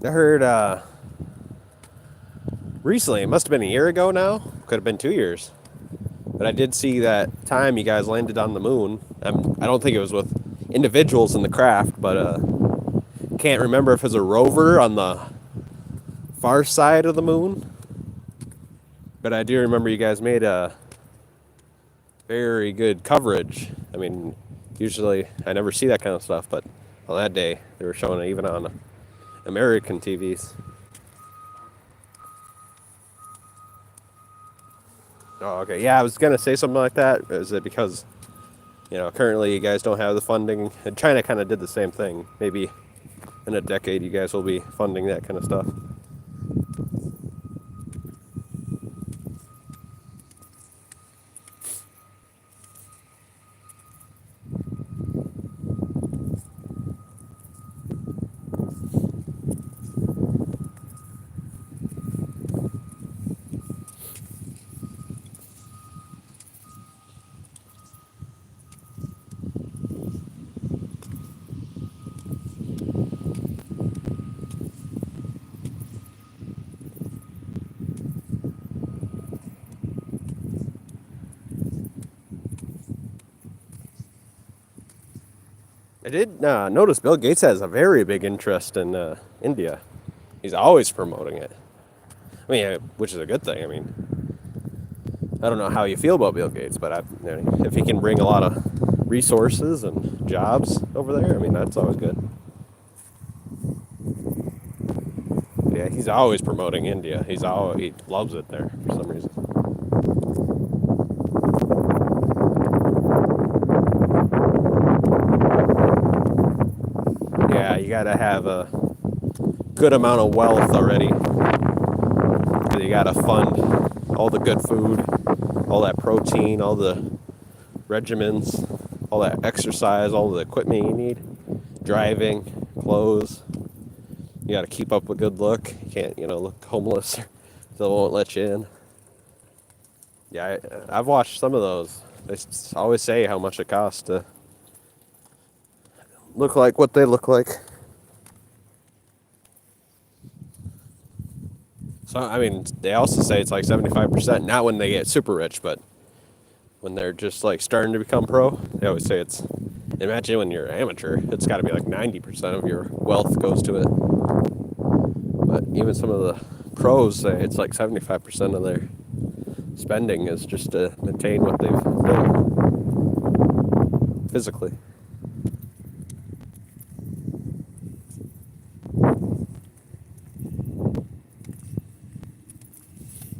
I heard recently, it must have been a year ago now, could have been 2 years, but I did see that time you guys landed on the moon. I don't think it was with individuals in the craft, but can't remember if it was a rover on the far side of the moon, but I do remember you guys made a very good coverage. I mean, usually I never see that kind of stuff, but on that day they were showing it even on American TVs. Oh, okay. Yeah, I was gonna say something like that. Is it because, currently you guys don't have the funding? And China kind of did the same thing. Maybe in a decade you guys will be funding that kind of stuff. I did notice Bill Gates has a very big interest in India. He's always promoting it. I mean, which is a good thing. I mean, I don't know how you feel about Bill Gates, but if he can bring a lot of resources and jobs over there, I mean, that's always good. Yeah, he's always promoting India. He loves it there for some reason. Yeah, you gotta have a good amount of wealth already. You gotta fund all the good food, all that protein, all the regimens, all that exercise, all the equipment you need, driving, clothes. You gotta keep up a good look. You can't, look homeless. They won't let you in. Yeah, I've watched some of those. They always say how much it costs to look like what they look like. So, I mean, they also say it's like 75%, not when they get super rich, but when they're just like starting to become pro. They always say imagine when you're amateur, it's got to be like 90% of your wealth goes to it. But even some of the pros say it's like 75% of their spending is just to maintain what they've done physically.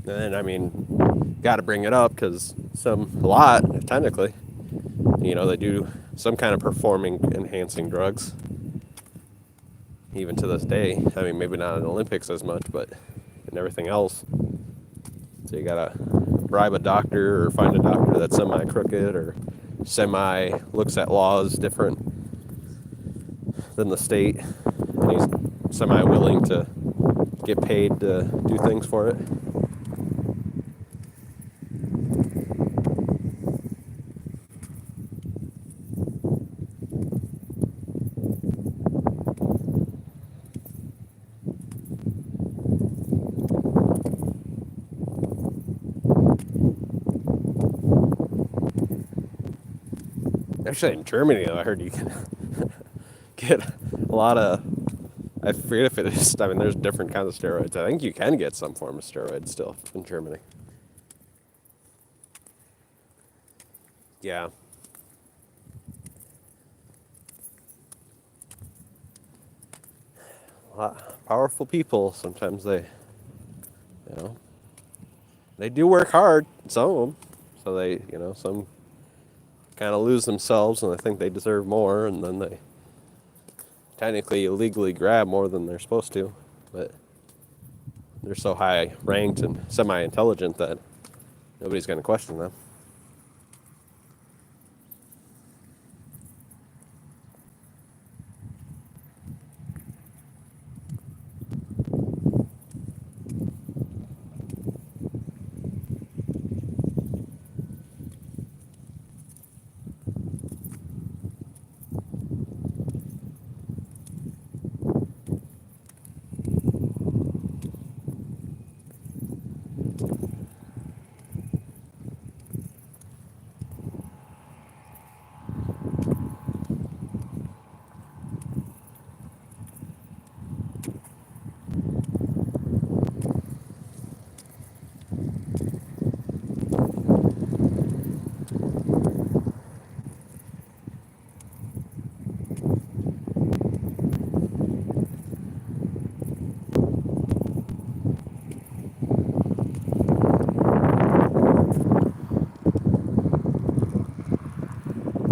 And then, I mean, got to bring it up because a lot, technically, they do some kind of performing enhancing drugs. Even to this day. I mean, maybe not in the Olympics as much, but in everything else. So you gotta bribe a doctor or find a doctor that's semi-crooked or looks at laws different than the state. And he's semi-willing to get paid to do things for it. Actually, in Germany, I heard you can get a lot of. I forget if it is. I mean, there's different kinds of steroids. I think you can get some form of steroids still in Germany. Yeah. A lot powerful people. Sometimes they do work hard. Some of them, so they, some kind of lose themselves and they think they deserve more, and then they technically illegally grab more than they're supposed to, but they're so high ranked and semi-intelligent that nobody's going to question them.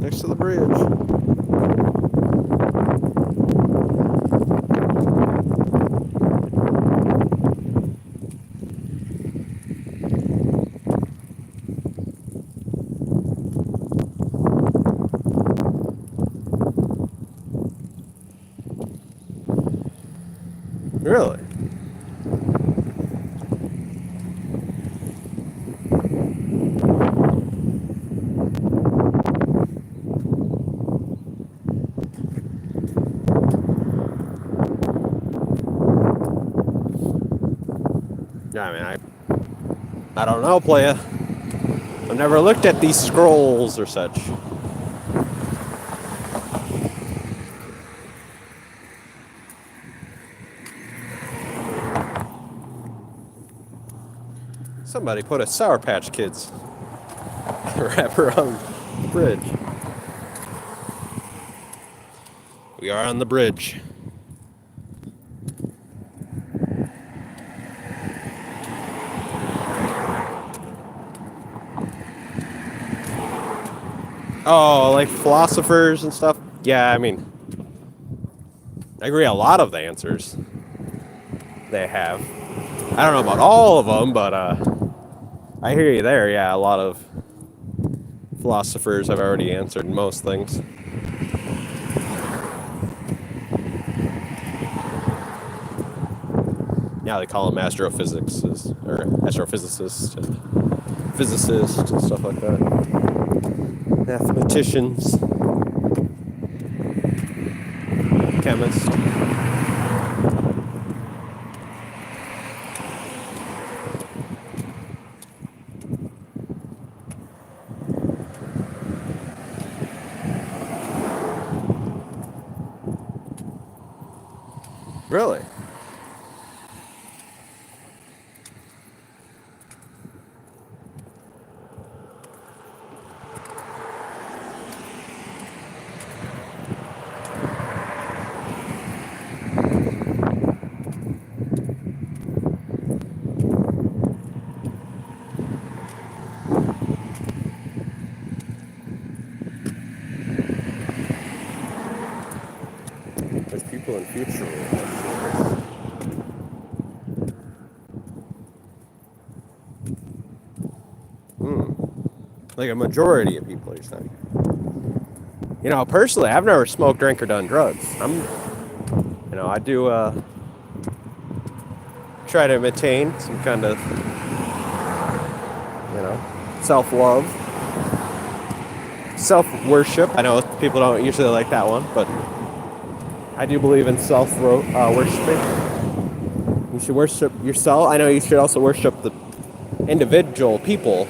Next to the bridge. Really? Yeah, I mean, I don't know, playa. I've never looked at these scrolls or such. Somebody put a Sour Patch Kids wrapper on the bridge. We are on the bridge. Oh, like philosophers and stuff? Yeah, I mean, I agree a lot of the answers they have. I don't know about all of them, but I hear you there. Yeah, a lot of philosophers have already answered most things. Now they call them astrophysicists or astrophysicists and physicists and stuff like that. Mathematicians, chemists. Really? There's people in future. Like a majority of people, you're saying. You know, personally, I've never smoked, drank, or done drugs. I do try to maintain some kind of, self-love, self-worship. I know people don't usually like that one, but I do believe in self-worshiping. You should worship yourself. I know you should also worship the individual people,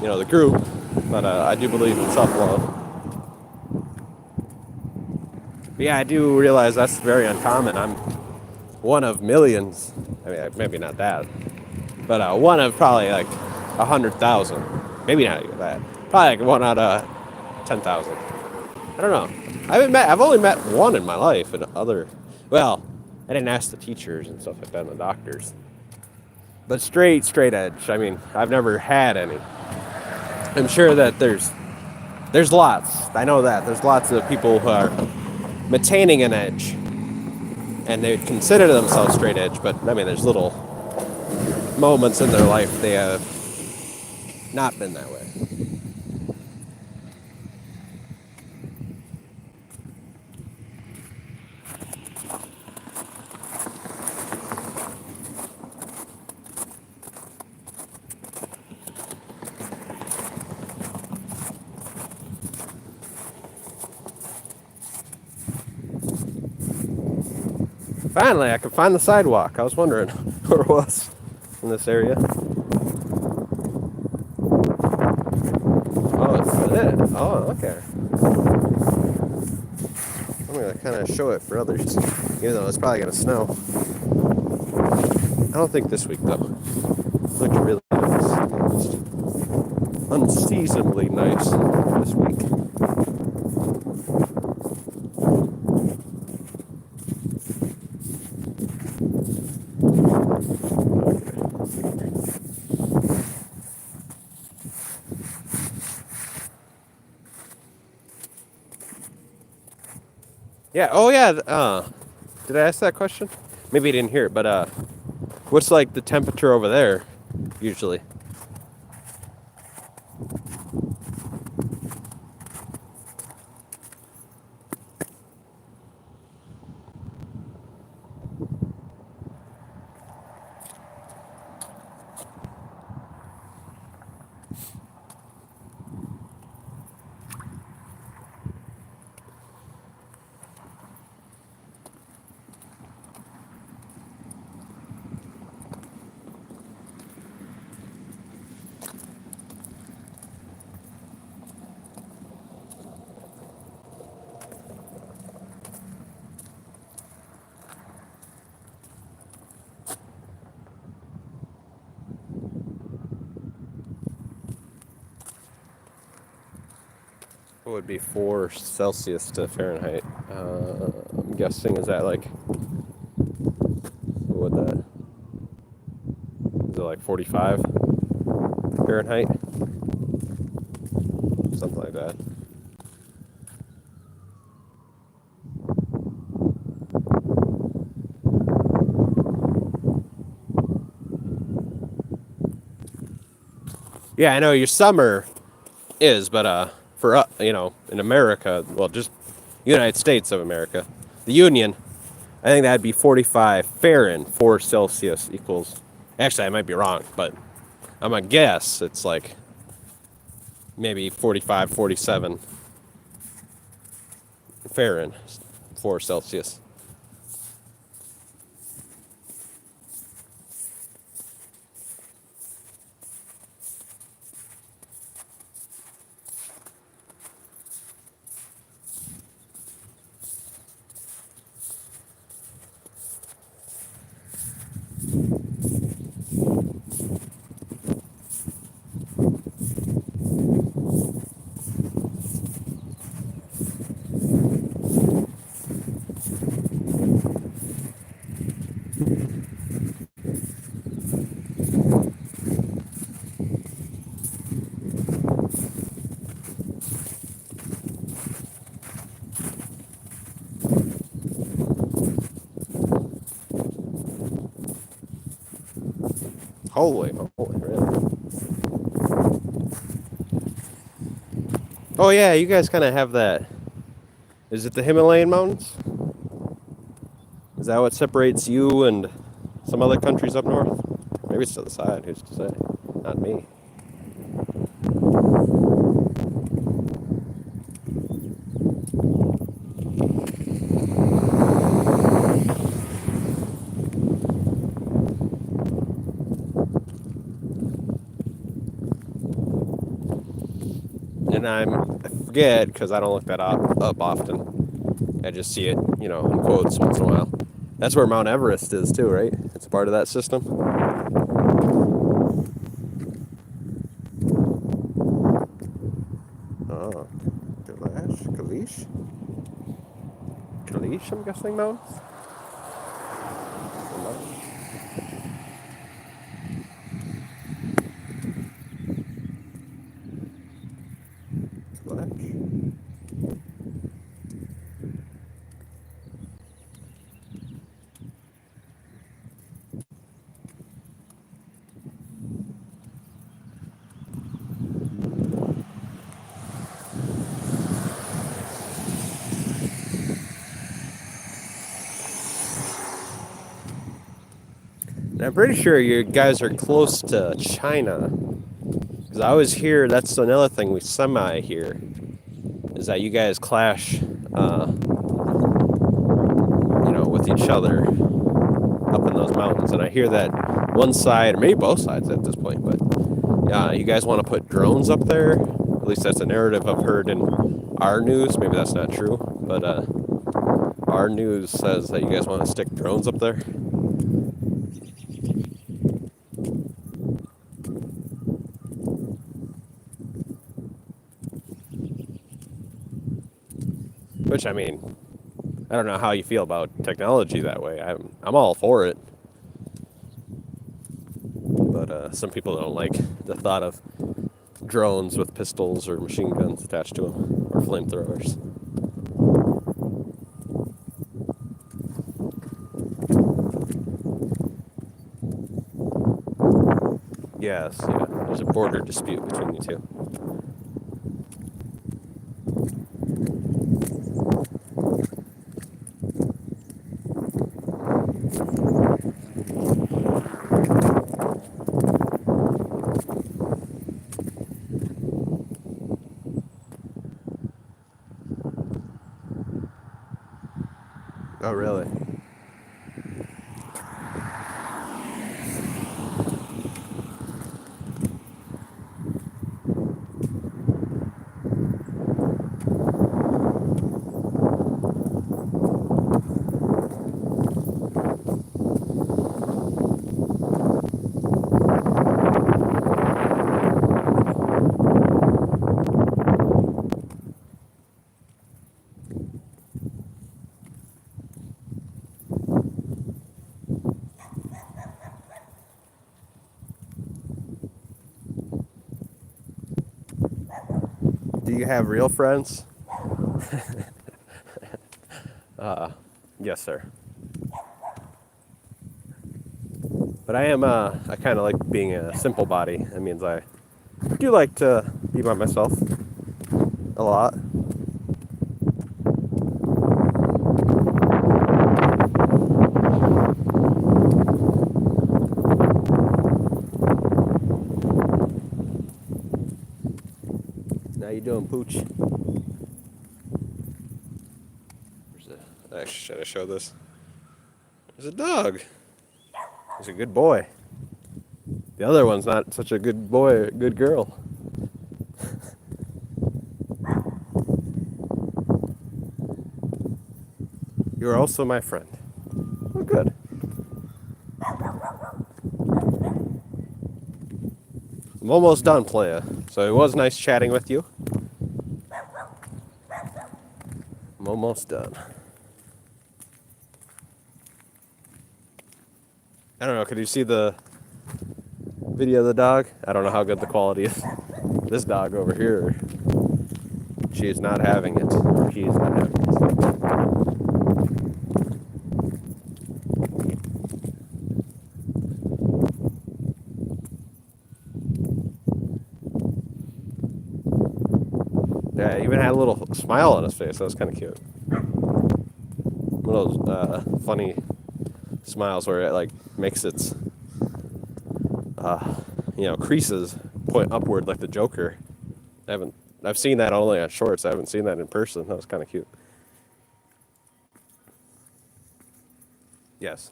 the group, but I do believe in self-love. But yeah, I do realize that's very uncommon. I'm one of millions. I mean, maybe not that, but one of probably like 100,000. Maybe not even that. Probably like one out of 10,000. I don't know. I've only met one in my life, and well, I didn't ask the teachers and stuff like that, and the doctors. But straight edge. I mean, I've never had any. I'm sure that there's lots. I know that there's lots of people who are maintaining an edge, and they consider themselves straight edge. But I mean, there's little moments in their life they have not been that way. Finally, I could find the sidewalk. I was wondering where it was in this area. Oh, it's it. Oh, okay. I'm going to kind of show it for others, even though it's probably going to snow. I don't think this week, though. It's looking really nice. Unseasonably nice this week. Yeah. Oh, yeah. Did I ask that question? Maybe you didn't hear it, but what's like the temperature over there usually? What would be 4 Celsius to Fahrenheit? I'm guessing, is that like, what would that, is it like 45 Fahrenheit? Something like that. Yeah, I know your summer is, but for in America, well, just United States of America, the Union, I think that'd be 45 Fahrenheit, 4 Celsius equals. Actually, I might be wrong, but I'm gonna guess it's like maybe 45, 47 Fahrenheit, 4 Celsius. Holy moly, really? Oh yeah, you guys kind of have that. Is it the Himalayan mountains? Is that what separates you and some other countries up north? Maybe it's to the side. Who's to say? Not me. And I forget because I don't look that up often. I just see it, in quotes once in a while. That's where Mount Everest is too, right? It's part of that system. Oh, Kalish, I'm guessing mountains. I'm pretty sure you guys are close to China. Because I always hear, that's another thing we semi hear, is that you guys clash, with each other up in those mountains. And I hear that one side, or maybe both sides at this point, but you guys want to put drones up there. At least that's a narrative I've heard in our news. Maybe that's not true, but our news says that you guys want to stick drones up there. Which, I mean, I don't know how you feel about technology that way. I'm all for it. But some people don't like the thought of drones with pistols or machine guns attached to them, or flamethrowers. Yes, yeah. There's a border dispute between the two. Oh, really? Do you have real friends? Yes, sir. But I kind of like being a simple body. That means I do like to be by myself a lot. How you doing, Pooch? Actually, should I show this? There's a dog. He's a good boy. The other one's not such a good boy, good girl. You're also my friend. Oh, good. I'm almost done, Playa. So it was nice chatting with you. I'm almost done. I don't know, could you see the video of the dog? I don't know how good the quality is. This dog over here, she is not having it. Or he is not having it. Yeah, he even had a little smile on his face. That was kind of cute. One of those funny smiles where it like makes its creases point upward like the Joker. I've seen that only on shorts. I haven't seen that in person. That was kind of cute. Yes.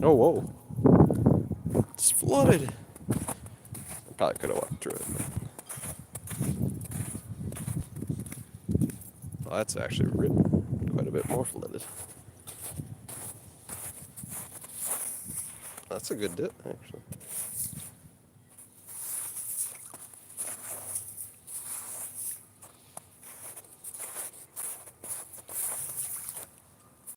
Oh, whoa. It's flooded. I probably could have walked through it. Well, that's actually quite a bit more flooded. That's a good dip, actually.